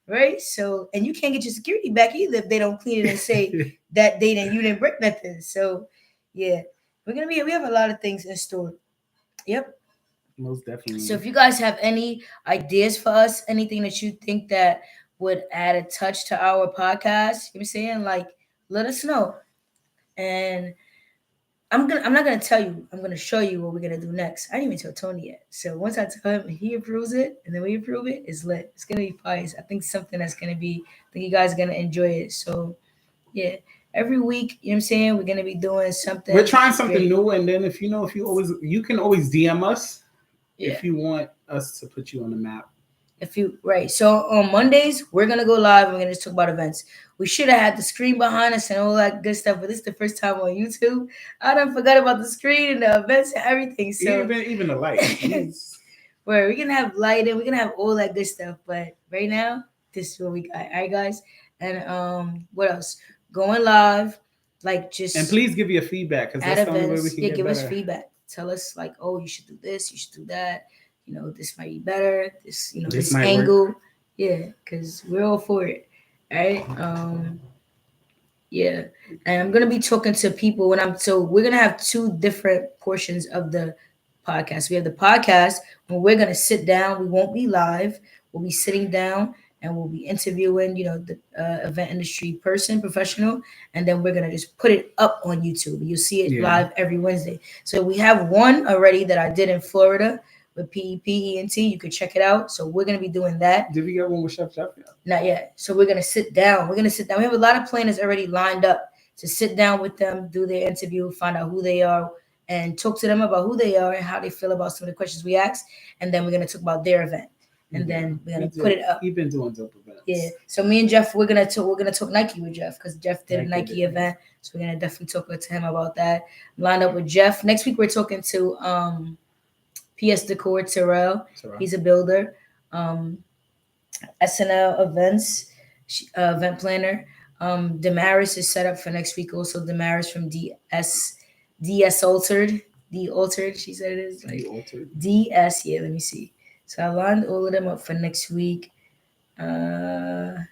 Right? So, and you can't get your security back either if they don't clean it and say that day that you didn't break nothing. So, yeah, we have a lot of things in store. Yep. Most definitely. So if you guys have any ideas for us, anything that you think that would add a touch to our podcast, you know what I'm saying? Like, let us know. And I'm not gonna tell you, I'm gonna show you what we're gonna do next. I didn't even tell Tony yet. So once I tell him and he approves it and then we approve it, it's lit. It's gonna be fire. I think something that's gonna be, I think you guys are gonna enjoy it. So yeah. Every week, you know what I'm saying? We're gonna be doing something. We're trying something new, and then if you can always DM us if you want us to put you on the map. So on Mondays we're gonna go live. We're gonna just talk about events. We should have had the screen behind us and all that good stuff, but this is the first time on YouTube. I done forgot about the screen and the events and everything. So even the lights. Where we're gonna have lighting, we're gonna have all that good stuff. But right now, this is what we got. All right, guys. And what else? Going live, like just and please give your feedback because that's the only way we can get give better. us feedback. Tell us like, oh, you should do this, you should do that. You know, this might be better. This angle. Work. Yeah, because we're all for it. All right. Yeah. And I'm gonna be talking to people we're gonna have two different portions of the podcast. We have the podcast when we're gonna sit down. We won't be live. We'll be sitting down and we'll be interviewing, the event industry professional, and then we're gonna just put it up on YouTube. You'll see it live every Wednesday. So we have one already that I did in Florida with PEPENT. You could check it out. So we're gonna be doing that. Did we get one with Chef Jeff yet? Not yet. So we're gonna sit down. We have a lot of planners already lined up to sit down with them, do their interview, find out who they are, and talk to them about who they are and how they feel about some of the questions we ask. And then we're gonna talk about their event. And then we're gonna put it up. You've been doing dope events. Yeah. So me and Jeff, we're gonna talk Nike with Jeff because Jeff did a Nike event. So we're gonna definitely talk to him about that. Lined up with Jeff. Next week we're talking to PS Decor Terrell. He's a builder. SNL events, event planner. Damaris is set up for next week. Also, Damaris from DS Altered. D Altered, she said it is. Like DS, yeah, let me see. So I lined all of them up for next week. Damaris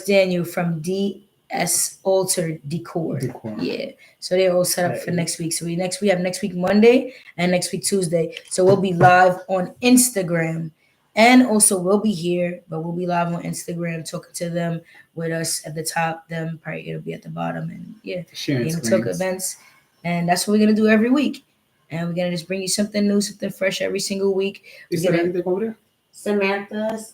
Daniel from DS Altered Decor. Yeah. So they're all set up for next week. So we have next week Monday and next week Tuesday. So we'll be live on Instagram. And also we'll be here, but we'll be live on Instagram talking to them with us at the top. Them probably it'll be at the bottom. And yeah, we're gonna talk events. And that's what we're gonna do every week. And we're gonna just bring you something new, something fresh every single week. Is there anything over there? Samantha's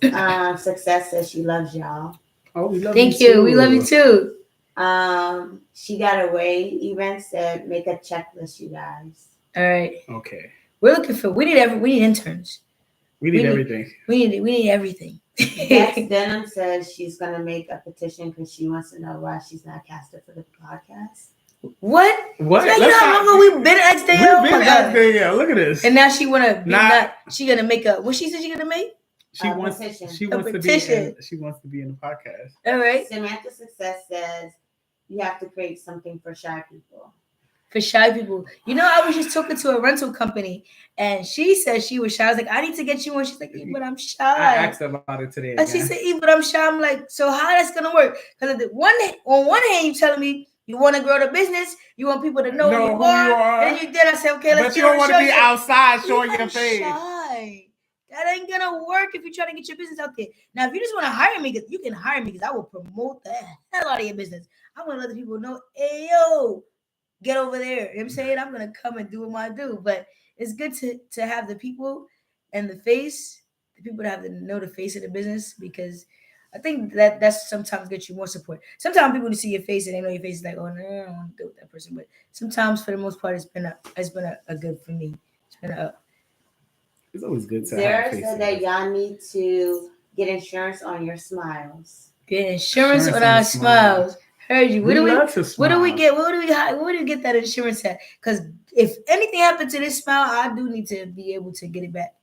success says she loves y'all. Oh, we love you. Thank you. We love you too. She got away. Event said make a checklist, you guys. All right. Okay. We're looking for. We need interns. We need everything. We need everything. Dex Denham says she's gonna make a petition because she wants to know why she's not casted for the podcast. What? What? So you know how long we've been at XDL? We've been at XDL. Look at this. And now she wanna she gonna make a what she said she gonna make? She wants to be in the podcast. All right. Samantha Success says you have to create something for shy people. For shy people. You know, I was just talking to a rental company and she said she was shy. I was like, I need to get you one. She's like, but I'm shy. I asked about it today. And she said, but I'm shy. I'm like, so how that's gonna work? Because on one hand, you telling me you want to grow the business, you want people to know who you are. And you did. I said, okay, let's. But you don't want to be outside showing your face. Shy. That ain't gonna work if you're trying to get your business out there. Now, if you just want to hire me, you can hire me because I will promote the hell out of your business. I want to let the people know, hey yo, get over there. You know what I'm saying? I'm gonna come and do what I do. But it's good to have the people and the people that have to know the face of the business because I think that's sometimes gets you more support. Sometimes people see your face and they know your face is like, oh no, I don't want to deal with that person. But sometimes for the most part it's been a good for me. It's been a It's always good to have Zara faces. said that y'all need to get insurance on your smiles. get insurance Insurance on on our the smile. smiles. Heard you. We love to Where do we smile. get where do we get that insurance at? Because if anything happened to this smile, I do need to be able to get it back.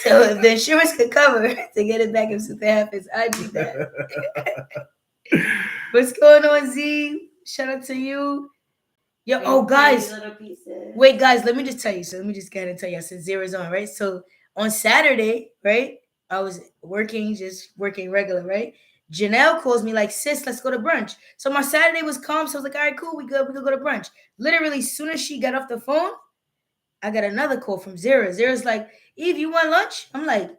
So if the insurance could cover to get it back if something happens, I need that. What's going on, Z? Shout out to you. Yo, oh guys. Little pieces. Wait, guys, let me just tell you. So let me just kind of tell you since Zero's on, right? So on Saturday, right? I was working, just working regular, right? Janelle calls me like, sis, let's go to brunch. So my Saturday was calm. So I was like, all right, cool, we good, we could go to brunch. Literally, as soon as she got off the phone, I got another call from Zara. Zara's like, Eve, you want lunch? I'm like,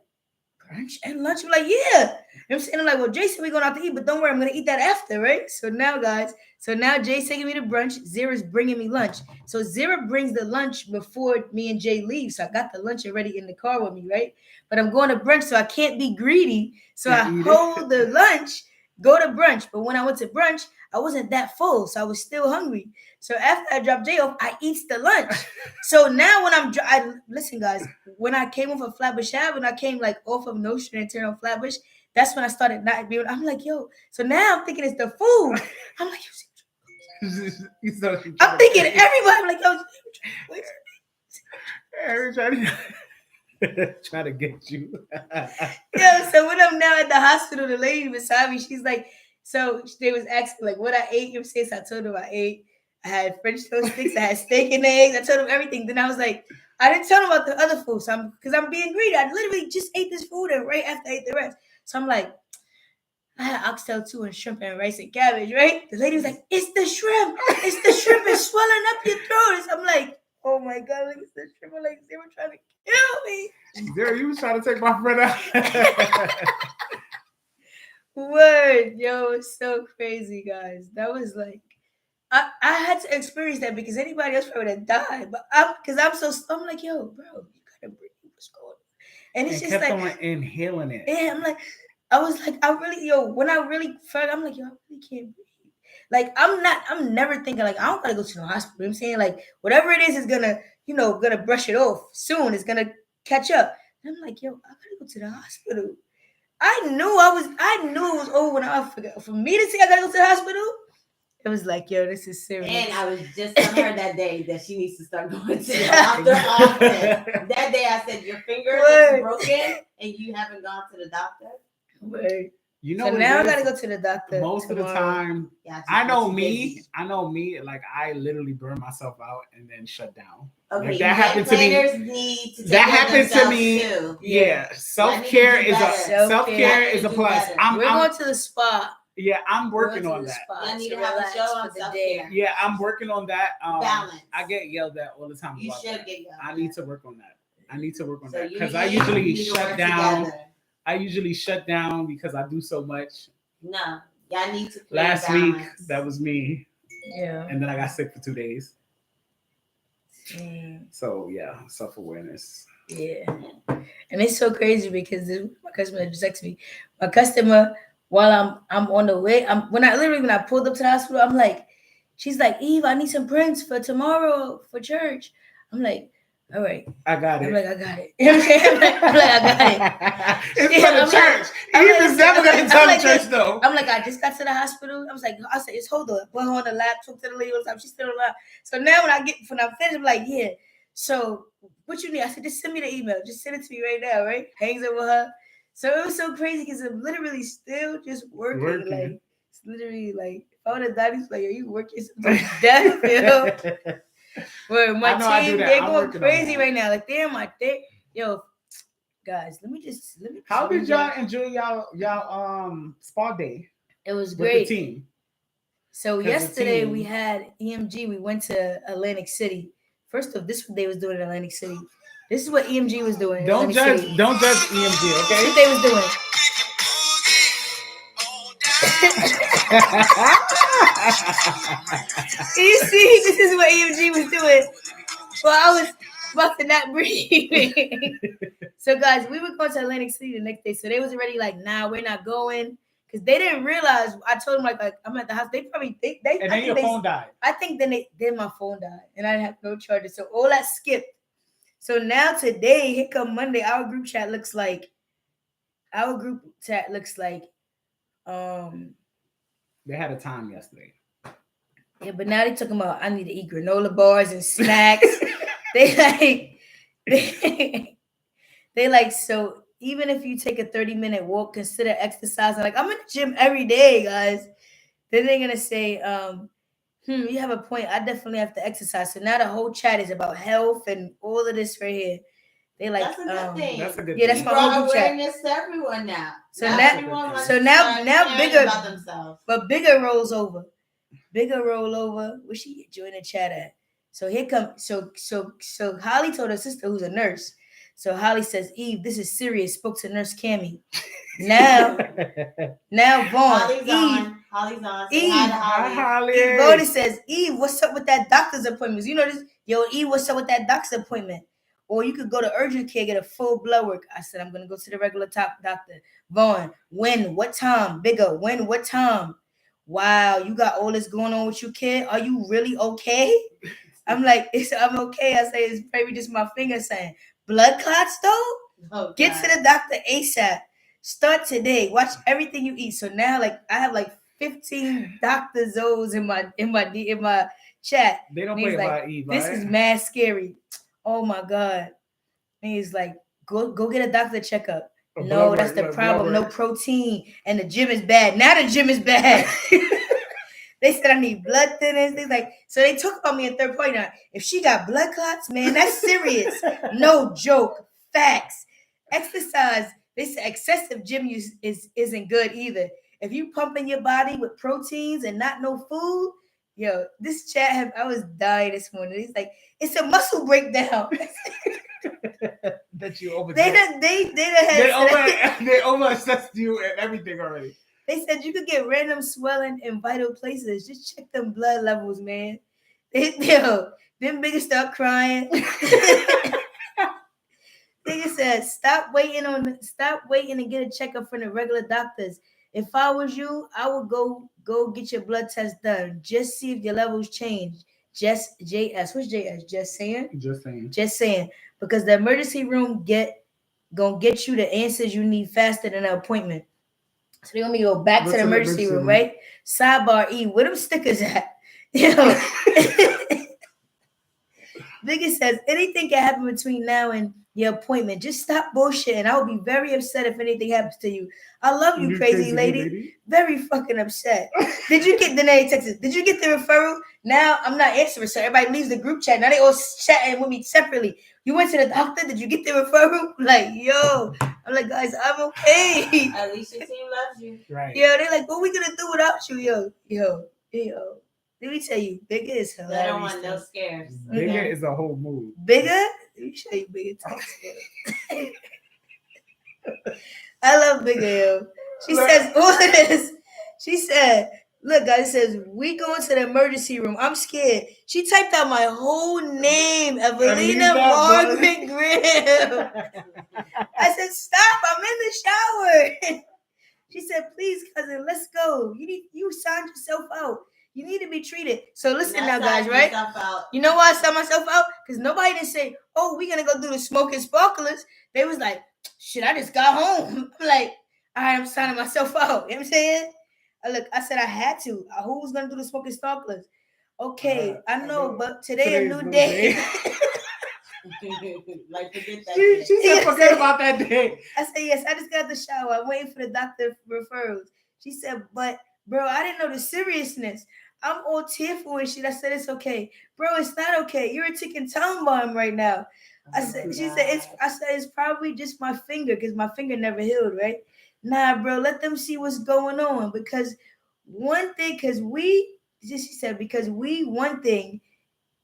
brunch and lunch? I'm like, yeah. I'm saying, I'm like, well, Jason, we're going out to eat, but don't worry, I'm gonna eat that after, right? So now, guys, Jay's taking me to brunch. Zara's bringing me lunch. So Zara brings the lunch before me and Jay leave. So I got the lunch already in the car with me, right? But I'm going to brunch, so I can't be greedy. So I hold the lunch, go to brunch. But when I went to brunch, I wasn't that full, so I was still hungry. So after I dropped Jay off, I eat the lunch. So now when listen, guys, when I came off of Flatbush Ave, when I came like off of Nostrand and turned on Flatbush, that's when I started not being. I'm like, yo. So now I'm thinking it's the food. I'm like, I'm thinking everybody. I'm like, yo, Try to get you. yo. So when I'm now at the hospital, the lady beside me, she's like, so they was asking like what I ate. You know, I told them I ate. I had French toast sticks. I had steak and eggs. I told them everything. Then I was like, I didn't tell them about the other food. So because I'm being greedy. I literally just ate this food and right after I ate the rest. So I'm like, I had oxtail too and shrimp and rice and cabbage, right? The lady was like, it's the shrimp. It's the shrimp. It's swelling up your throat. I'm like, oh my God, look, it's the shrimp. I'm like, they were trying to kill me. There, you was trying to take my friend out. Word, yo, it's so crazy, guys. That was like, I had to experience that because anybody else probably would have died. But I'm like, yo, bro, you gotta breathe. What's going on? And it's just kept like on inhaling it. Yeah, I'm like, I was like, I really, when I really felt, I'm like, yo, I really can't breathe. Like, I'm never thinking, like, I don't gotta go to the hospital. You know what I'm saying, like, whatever it is gonna, gonna brush it off soon. It's gonna catch up. And I'm like, yo, I gotta go to the hospital. I knew it was over when I forgot. For me to say I gotta go to the hospital, it was like, yo, this is serious. And I was just telling her that day that she needs to start going to the doctor often. That day I said, your finger is broken and you haven't gone to the doctor. Word. You know, so now I gotta go to the doctor. Most tomorrow. of the time, Yeah, I know me. Like I literally burn myself out and then shut down. Okay, like, that happened to me. Need to take that happens to me too. Yeah, self-care is a plus. We're going to the spa. Yeah, I'm working on that. I need to have a show on self-care. Yeah, I'm working on that. Balance. I get yelled at all the time. You should get yelled at. I need to work on that. So because I usually shut down. Together. I usually shut down because I do so much. No, y'all need to. Last week, that was me. Yeah. And then I got sick for 2 days. So yeah, self-awareness. Yeah, and it's so crazy because my customer just texted me. My customer, while I'm on the way, when I pulled up to the hospital, I'm like, she's like, Eve, I need some prints for tomorrow for church. I'm like, all right, I got it. I'm like, I got it. You know what I'm saying? I'm like, I got it. It's for the church. Eve is never gonna tell the church though. I'm like, I just got to the hospital. I said, just hold on. Put her on the lap, talk to the lady all the time. She's still on the lap. So now when I'm finished, I'm like, yeah. So what you need? I said, just send me the email. Just send it to me right now, right? Hangs up with her. So it was so crazy because I'm literally still just working. Like it's literally like if I would have died, he's like, are you working something death, yo? Where my team, they're going crazy right now. Like they're yo, guys, let me How did y'all enjoy y'all spa day? It was great. With the team. So yesterday we had EMG. We went to Atlantic City. First off, this day was doing in Atlantic City. This is what EMG was doing. Let Don't me judge. see. Don't judge EMG. This is Okay. what they was doing. You see, this is what EMG was doing. Well, I was about to not breathe. So, guys, we were going to Atlantic City the next day. So they was already like, nah, we're not going. Because they didn't realize. I told them, like I'm at the house. They probably, they And I then think your they, phone died. I think then my phone died. And I had no charger. So all that skipped. So now today, here come Monday, our group chat looks like, um, They had a time yesterday. yeah, but now they talking about I need to eat granola bars and snacks. they like they like, so even if you take a 30-minute walk, consider exercising. Like, I'm in the gym every day, guys. Then they're gonna say, you have a point. I definitely have to exercise. So now the whole chat is about health and all of this right here. They like, That's a good thing. That's a good yeah, thing. that's You my whole brought group chat. awareness to everyone now. So now now- everyone wants so to now- start now caring bigger- about themselves. But bigger rolls over. Bigger roll over. Where she join the chat at? So here come so Holly told her sister who's a nurse. So Holly says, Eve, this is serious. Spoke to Nurse Cammy. Now Vaughn, Holly's Eve, on. Holly's on. Say Eve. hi to Hi, Holly. Eve Holly. Vaughn says, Eve, what's up with that doctor's appointment? You know this, yo, Eve, what's up with that doctor's appointment? Or you could go to urgent care, get a full blood work. I said, I'm gonna go to the regular top doctor. Vaughn, when? What time? Bigger, when? What time? Wow, you got all this going on with you, kid. Are you really okay? I'm like, I'm okay. I say, it's maybe just my finger saying, blood clots though? Oh, Get God. to the doctor ASAP. Start today. Watch everything you eat. So now, like, I have like 15 Dr. Zoes in my chat. They don't And he's play like, about Eve. this right? is mad scary. Oh my God. And he's like, go get a doctor checkup. A No, blood that's work, the blood problem. No work. protein. And the gym is bad. Now the gym is bad. They said I need blood thinners. They like, so they talk about me in third party now. If she got blood clots, man, that's serious. No joke. Facts. Exercise. They said excessive gym use isn't good either. If you pumping your body with proteins and not no food, yo, this chat I was dying this morning. He's like, it's a muscle breakdown. That you over. They done had They over assessed you and everything already. They said you could get random swelling in vital places. Just check them blood levels, man. Them niggas start crying. Nigga said, stop waiting to get a checkup from the regular doctors. If I was you, I would go get your blood test done. Just see if your levels change. Just JS. What's JS? Just saying? Just saying. Just saying. Because the emergency room gonna get you the answers you need faster than an appointment. So they want me to go back to the emergency room, right? Sidebar E, where them stickers at? Yo. Biggie says anything can happen between now and your appointment. Just stop bullshitting. I would be very upset if anything happens to you. I love you, crazy lady. Very fucking upset. Did you get the name Texas? Did you get the referral? Now I'm not answering, so everybody leaves the group chat. Now they all chatting with me separately. You went to the doctor? Did you get the referral? Like, yo. I'm like, guys, I'm okay. At least your team loves you. Right. Yo, they're like, what we gonna do without you? Yo. Let me tell you, Bigger is hilarious. They don't want no scares. Bigger is a whole move. Bigger? Let me show you Bigger. I love Bigger, yo. She says all of this. She said, look, guys, it says, we going to the emergency room. I'm scared. She typed out my whole name, Evelina Margaret Graham. I said, stop, I'm in the shower. She said, please, cousin, let's go. You signed yourself out. You need to be treated. So listen now, guys, right? You know why I signed myself out? Because nobody didn't say, oh, we're going to go do the smoking sparklers. They was like, shit, I just got home. I'm like, all right, I'm signing myself out. You know what I'm saying? I said I had to. Who was going to do the smoking sparklers? Okay, I know, but today a new day. Like, forget that. She said, forget about that day. I said, yes, I just got the shower. I'm waiting for the doctor referrals. She said, but, bro, I didn't know the seriousness. I'm all tearful and shit. I said, it's okay. Bro, it's not okay. You're a ticking time bomb right now. I said, it's probably just my finger because my finger never healed, right? Nah, bro, let them see what's going on. Because one thing, one thing,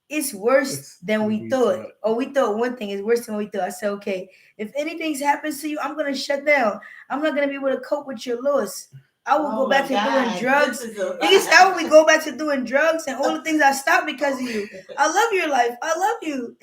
it's worse It's than we we thought. thought. Or we thought one thing is worse than we thought. I said, okay, if anything happens to you, I'm gonna shut down. I'm not gonna be able to cope with your loss. I will Oh go back my to doing God, drugs. this is a Niggas, how will we go back to doing drugs and all the things I stopped because of you? I love your life. I love you.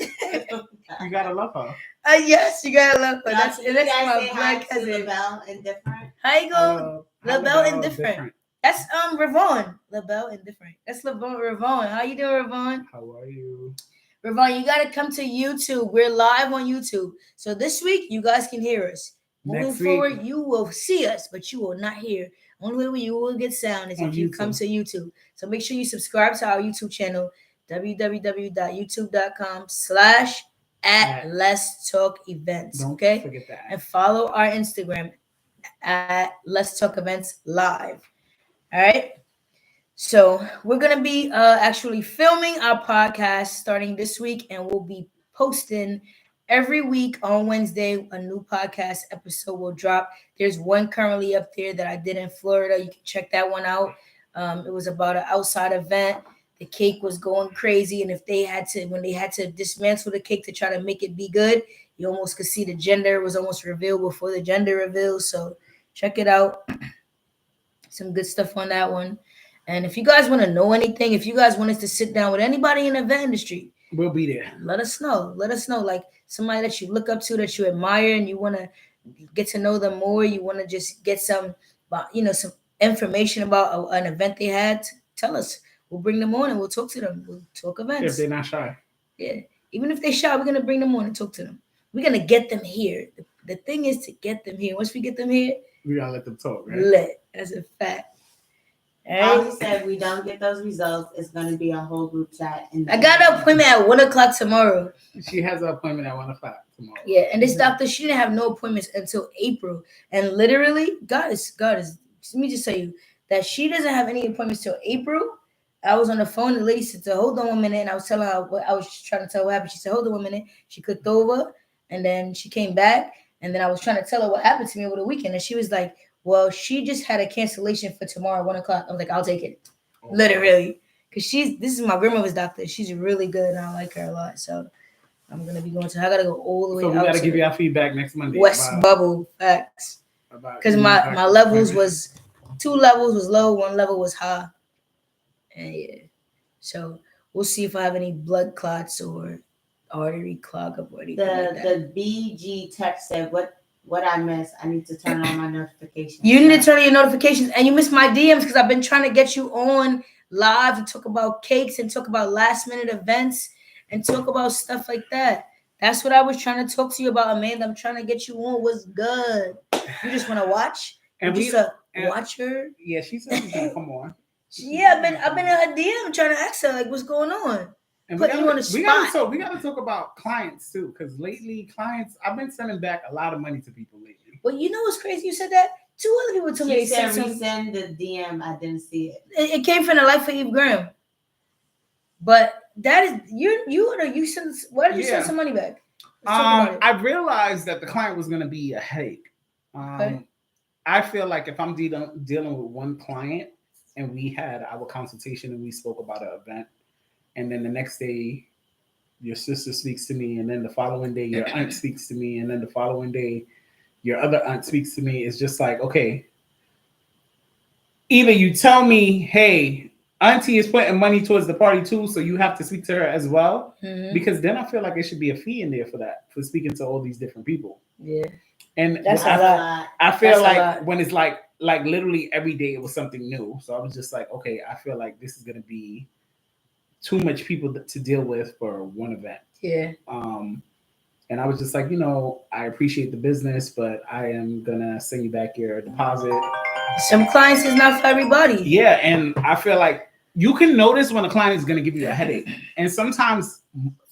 You gotta love her. Yes, you gotta love her. Y'all, That's can you that's guys my say hi blood to cousin. LaBelle and Different? How you go? Hi, LaBelle LaBelle, Indifferent. different. That's Ravon. LaBelle Indifferent. That's Ravon. How you doing, Ravon? How are you? Ravon, you gotta come to YouTube. We're live on YouTube. So this week you guys can hear us. Moving Next forward, week you will see us, but you will not hear. Only way you will get sound is on if you come YouTube. to YouTube. So make sure you subscribe to our YouTube channel, www.youtube.com/at Let's Talk Events. Don't Okay? forget that. And follow our Instagram at Let's Talk Events Live. All right. So we're gonna be actually filming our podcast starting this week, and we'll be posting every week on Wednesday. A new podcast episode will drop. There's one currently up there that I did in Florida. You can check that one out. It was about an outside event. The cake was going crazy, and if they had to, when they had to dismantle the cake to try to make it be good, you almost could see the gender was almost revealed before the gender reveal. So check it out. Some good stuff on that one. And if you guys want to know anything, if you guys want us to sit down with anybody in the event industry, We'll be there. let us know. Let us know, like somebody that you look up to, that you admire, and you want to get to know them more. You want to just get some, some information about an event they had. Tell us. We'll bring them on and we'll talk to them. We'll talk If events. they're not shy. Yeah. Even if they shy, we're gonna bring them on and talk to them. We're gonna get them here. The thing is to get them here. Once we get them here, We gotta let them talk, right? lit. That's a fact. All Ozzy said if we don't get those results, it's going to be a whole group chat. I got an appointment at 1:00 tomorrow. She has an appointment at 1:00 tomorrow. Yeah, and this doctor, she didn't have no appointments until April. And literally, God is. Let me just tell you that she doesn't have any appointments till April. I was on the phone. The lady said, "Hold on 1 minute," and I was telling her what I was trying to tell her what happened. She said, "Hold on 1 minute." She cooked over, and then she came back, and then I was trying to tell her what happened to me over the weekend, and she was like, "Well, she just had a cancellation for tomorrow 1:00." I was like, "I'll take it." Oh, Literally, because this is my grandmother's doctor. She's really good, and I like her a lot. So I'm gonna be going to. I gotta go all the way. So we out gotta to give you our feedback next Monday. West Bubble facts, because my levels was 2 levels was low, 1 level was high, and yeah. So we'll see if I have any blood clots or artery clog up or anything like that. The BG text said, what I missed, I need to turn on my notifications. You need to turn on your notifications, and you missed my DMs because I've been trying to get you on live to talk about cakes and talk about last minute events and talk about stuff like that. That's what I was trying to talk to you about, Amanda. I'm trying to get you on. What's good? You just want to watch? And You just a watcher? Yeah, she said she's gonna come on. Yeah, I've been in her DM trying to ask her like what's going on. And Putting you on the spot. We gotta talk about clients too, because lately clients, I've been sending back a lot of money to people lately. Well, you know what's crazy? You said that 2 other people told me She they said sent resend the DM. I didn't see it. It came from the Life of Eve Graham. But that is you sent. Why did you send some money back? I realized that the client was gonna be a headache. Okay. I feel like if I'm dealing with one client and we had our consultation and we spoke about an event, and then the next day your sister speaks to me, and then the following day your aunt speaks to me, and then the following day your other aunt speaks to me, it's just like, okay, either you tell me, hey, auntie is putting money towards the party too, so you have to speak to her as well, because then I feel like there should be a fee in there for that, for speaking to all these different people. Yeah. And that's a lot. I feel like when it's like literally every day it was something new. So I was just like, okay, I feel like this is gonna be too much people to deal with for one event. Yeah. And I was just like, I appreciate the business, but I am gonna send you back your deposit. Some clients is not for everybody. Yeah, and I feel like you can notice when a client is gonna give you a headache, and sometimes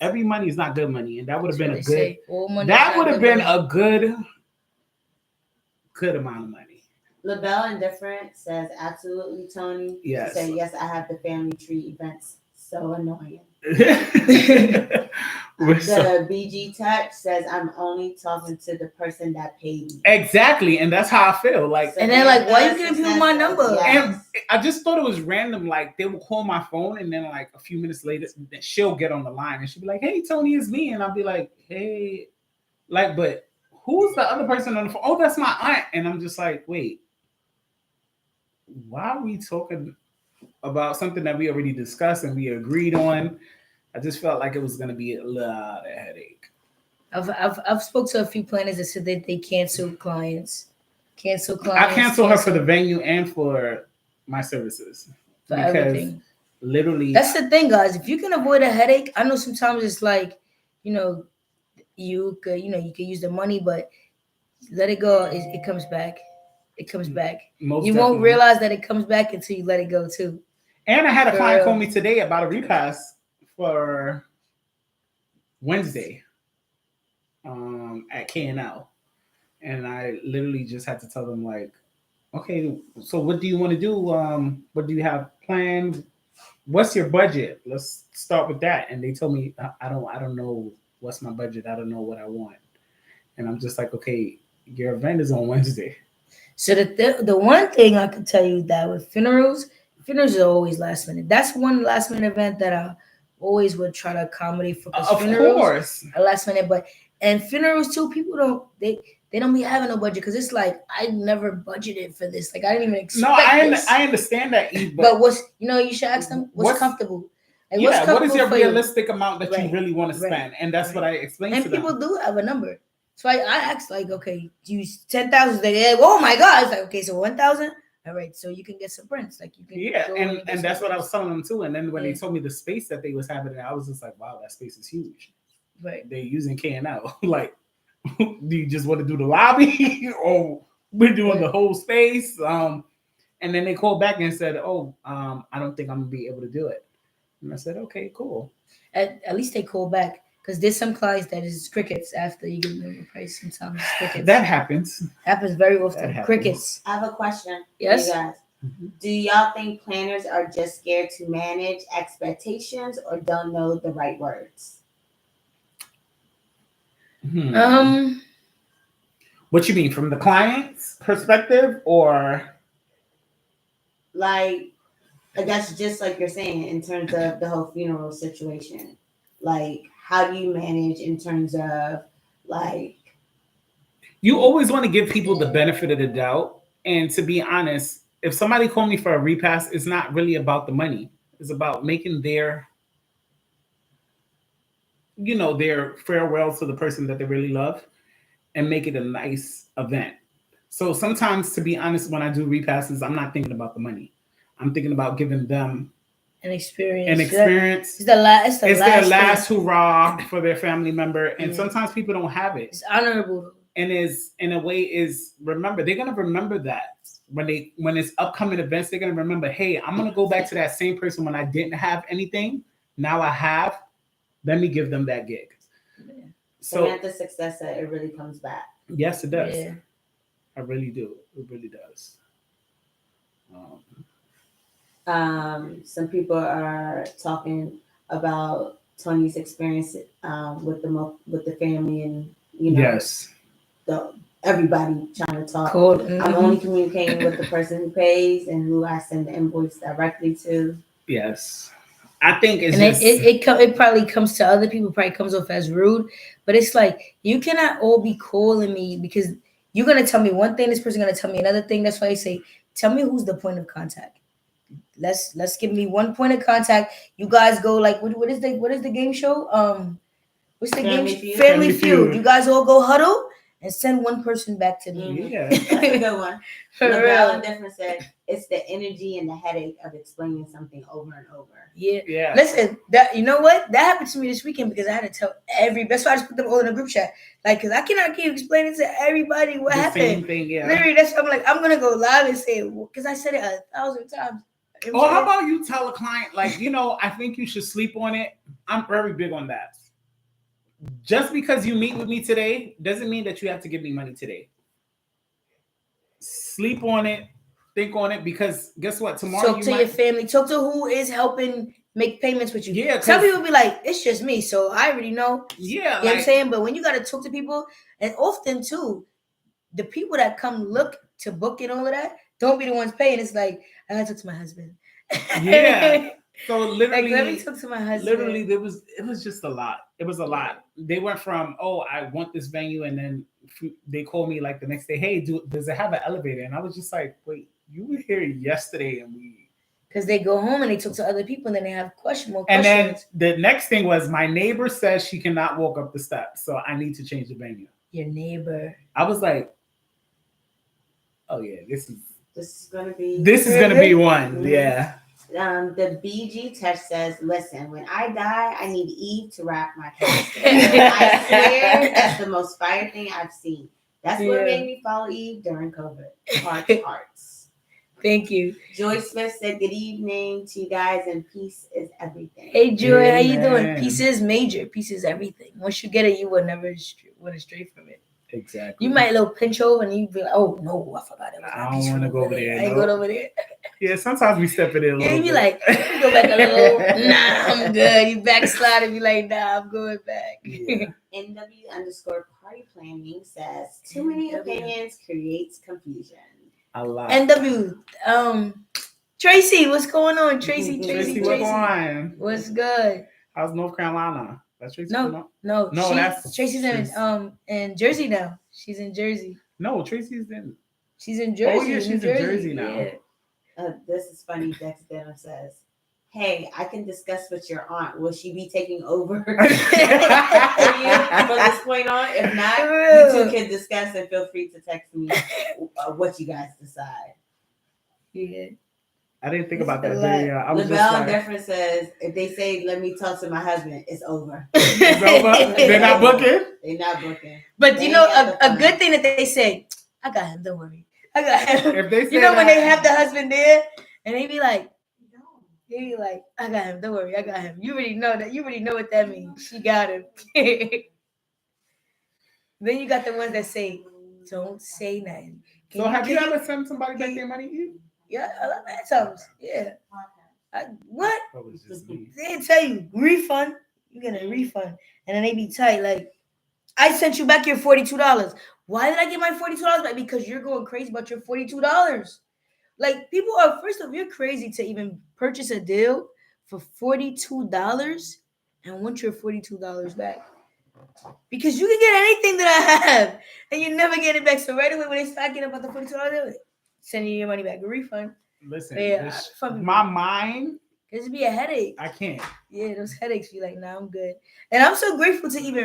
every money is not good money, and that would have been a good. That would have been a good amount of money. LaBelle Indifferent says, absolutely, Tony. Yes. She said, yes, I have the family tree events. So annoying. The BG touch says I'm only talking to the person that paid me. Exactly, and that's how I feel. Like, and then like, why you giving people my number? and I just thought it was random. Like, they would call my phone, and then like a few minutes later, she'll get on the line, and she'll be like, "Hey, Tony, it's me," and I'll be like, "Hey," like, but who's the other person on the phone? Oh, that's my aunt, and I'm just like, wait, why are we talking about something that we already discussed and we agreed on? I just felt like it was gonna be a lot of headache. I've spoke to a few planners that said that they cancel clients, I cancel her for the venue and for my services for because everything. literally That's the thing, guys. If you can avoid a headache, I know sometimes it's like, you know, you could use the money, but let it go. It comes back. It comes back. most You definitely. won't realize that it comes back until you let it go too. And I had a For client call real. me today about a repass for Wednesday at KNL. And I literally just had to tell them like, okay, so what do you want to do? What do you have planned? What's your budget? Let's start with that. And they told me I don't know what's my budget. I don't know what I want. And I'm just like, okay, your event is on Wednesday. So the one thing I can tell you that with funerals are always last minute. That's one last minute event that I always would try to accommodate for, because Of funerals course. are last minute. But and funerals too, people don't they don't be having no budget, because it's like I never budgeted for this. Like I didn't even No, expect this. I understand that, Eve, But what's you should ask them what's what's comfortable. Like what's yeah, what is comfortable your for you? realistic amount that you Right, really want to right, spend? And that's what right. I explained And to them. people do have a number. So I asked like, okay, do you 10,000? They like, oh my god! It's like, okay, so 1,000. All right, so you can get some prints. Like you can Yeah, go in and and get and some that's what I prints. was telling them too. And then when they Yeah. told me the space that they was having, I was just like, wow, that space is huge. Right. They're using KNL. Like, do you just want to do the lobby or we're doing Right. the whole space? And then they called back and said, oh, I don't think I'm gonna be able to do it. And I said, okay, cool. At least they call back, because there's some clients that is crickets after you give them the price. Sometimes it's crickets. That happens. Happens very That often. happens. Crickets. I have a question Yes? for you guys. Mhm. Do y'all think planners are just scared to manage expectations or don't know the right words? Um, What you mean, from the client's perspective, or Like, I guess just like you're saying in terms of the whole funeral situation. Like, how do you manage in terms of like, you always want to give people the benefit of the doubt? And to be honest, if somebody called me for a repass, it's not really about the money. It's about making their farewell to the person that they really love and make it a nice event. So sometimes, to be honest, when I do repasses, I'm not thinking about the money. I'm thinking about giving them an experience. an experience. It's the last. It's the It's last. their last thing. hurrah for their family member, and Yeah. sometimes people don't have it. It's honorable. And is in a way is remember they're gonna remember that when it's upcoming events, they're gonna remember, hey, I'm gonna go back to that same person when I didn't have anything. Now I have. Let me give them that gig. Yeah. so So at the success that it really comes back? yes, it does. Yeah. I really do. It really does. Some people are talking about Tony's experience with the family, and Yes. the everybody trying to talk. Cool. I'm only communicating with the person who pays and who I send the invoice directly to. Yes. I think it's And just it probably comes to other people, probably comes off as rude, but it's like you cannot all be calling me, because you're gonna tell me one thing, this person gonna tell me another thing. That's why I say, tell me who's the point of contact. Let's give me one point of contact. You guys go like what is the game show? What's the Family game? Feud. Family Family Feud. Feud. You guys all go huddle and send one person back to me. yeah. That's a good one. For LaBelle real. and Different said it's the energy and the headache of explaining something over and over. Yeah. Yeah. Listen, that you know what? That happened to me this weekend, because I had to tell that's why I just put them all in a group chat. Like, because I cannot keep explaining to everybody what The happened. same thing, yeah. Literally, that's why I'm like, I'm gonna go live and say it, because I said it 1,000 times. You know Or what how I'm saying? about you tell a client, like, I think you should sleep on it. I'm very big on that. Just because you meet with me today doesn't mean that you have to give me money today. Sleep on it, think on it, because guess what? Tomorrow Talk to your family. Talk to who is helping make payments with you. Yeah, Some 'cause- people be like, it's just me, so I already know. Yeah, You know what I'm saying? But when you gotta talk to people, and often too, the people that come look to book and all of that don't be the ones paying. It's like, I gotta talk to my husband. Yeah. So Like, let me literally, talk to my husband. literally, it was just a lot. It was a lot. They went from, oh, I want this venue, and then they called me like the next day, hey, does it have an elevator? And I was just like, wait, you were here yesterday, and we. Because they go home and they talk to other people, and then they have more And questions. then the next thing was, my neighbor says she cannot walk up the steps, so I need to change the venue. Your neighbor. I was like, oh yeah, this is gonna be one. Yeah. The BG text says, listen, when I die, I need Eve to wrap my casket. I swear that's the most fire thing I've seen. That's what made me follow Eve during COVID. Hearts. Thank you. Joy Smith said, good evening to you guys, and peace is everything. Hey Joy, how you doing? Amen. Peace is major. Peace is everything. Once you get it, you will never want to stray from it. Exactly. You might little pinch over and you be like, oh no, I forgot it. I don't want to go over there. I ain't going over there. Yeah, sometimes we step in it a little You be bit. like, let me go back a little. Nah, I'm good. You backslide and be like, nah, I'm going back. Yeah. NW_party planning says, too many opinions creates confusion. A lot. NW, Tracy, what's going on? Tracy, Tracy, what's going on? What's good? How's North Carolina? That's Tracy. No, that's Tracy's in Jersey now. She's in Jersey. No, Tracy's in. She's in Jersey. Oh yeah, she's in Jersey now. Yeah. This is funny. Dex Denham says, hey, I can discuss with your aunt. Will she be taking over for you from this point on? If not, you two can discuss and feel free to text me what you guys decide. Yeah. I didn't think about that. I was LaBelle Different says, if they say, let me talk to my husband, it's over. It's over? They're not booking? They're not booking. But you know, a good thing that they say, I got him, don't worry. I got him. If they say you know, when they have the husband there, and they be like, I got him, don't worry, I got him. You already know that. You already know what that means. She got him. Then you got the ones that say, don't say nothing. So have you ever sent somebody back their money? Yeah, a lot of times. Yeah. What? That was just me. They tell you refund. You get a refund, and then they be tight. Like, I sent you back your $42. Why did I get my $42 back? Because you're going crazy about your $42. Like, people are, first of all, you're crazy to even purchase a deal for $42 and want your $42 back. Because you can get anything that I have, and you never get it back. So right away when they start getting about the $42, sending you your money back, a refund. Listen, my mind, it's be a headache. I can't. Yeah, those headaches be like, nah, I'm good. And I'm so grateful to even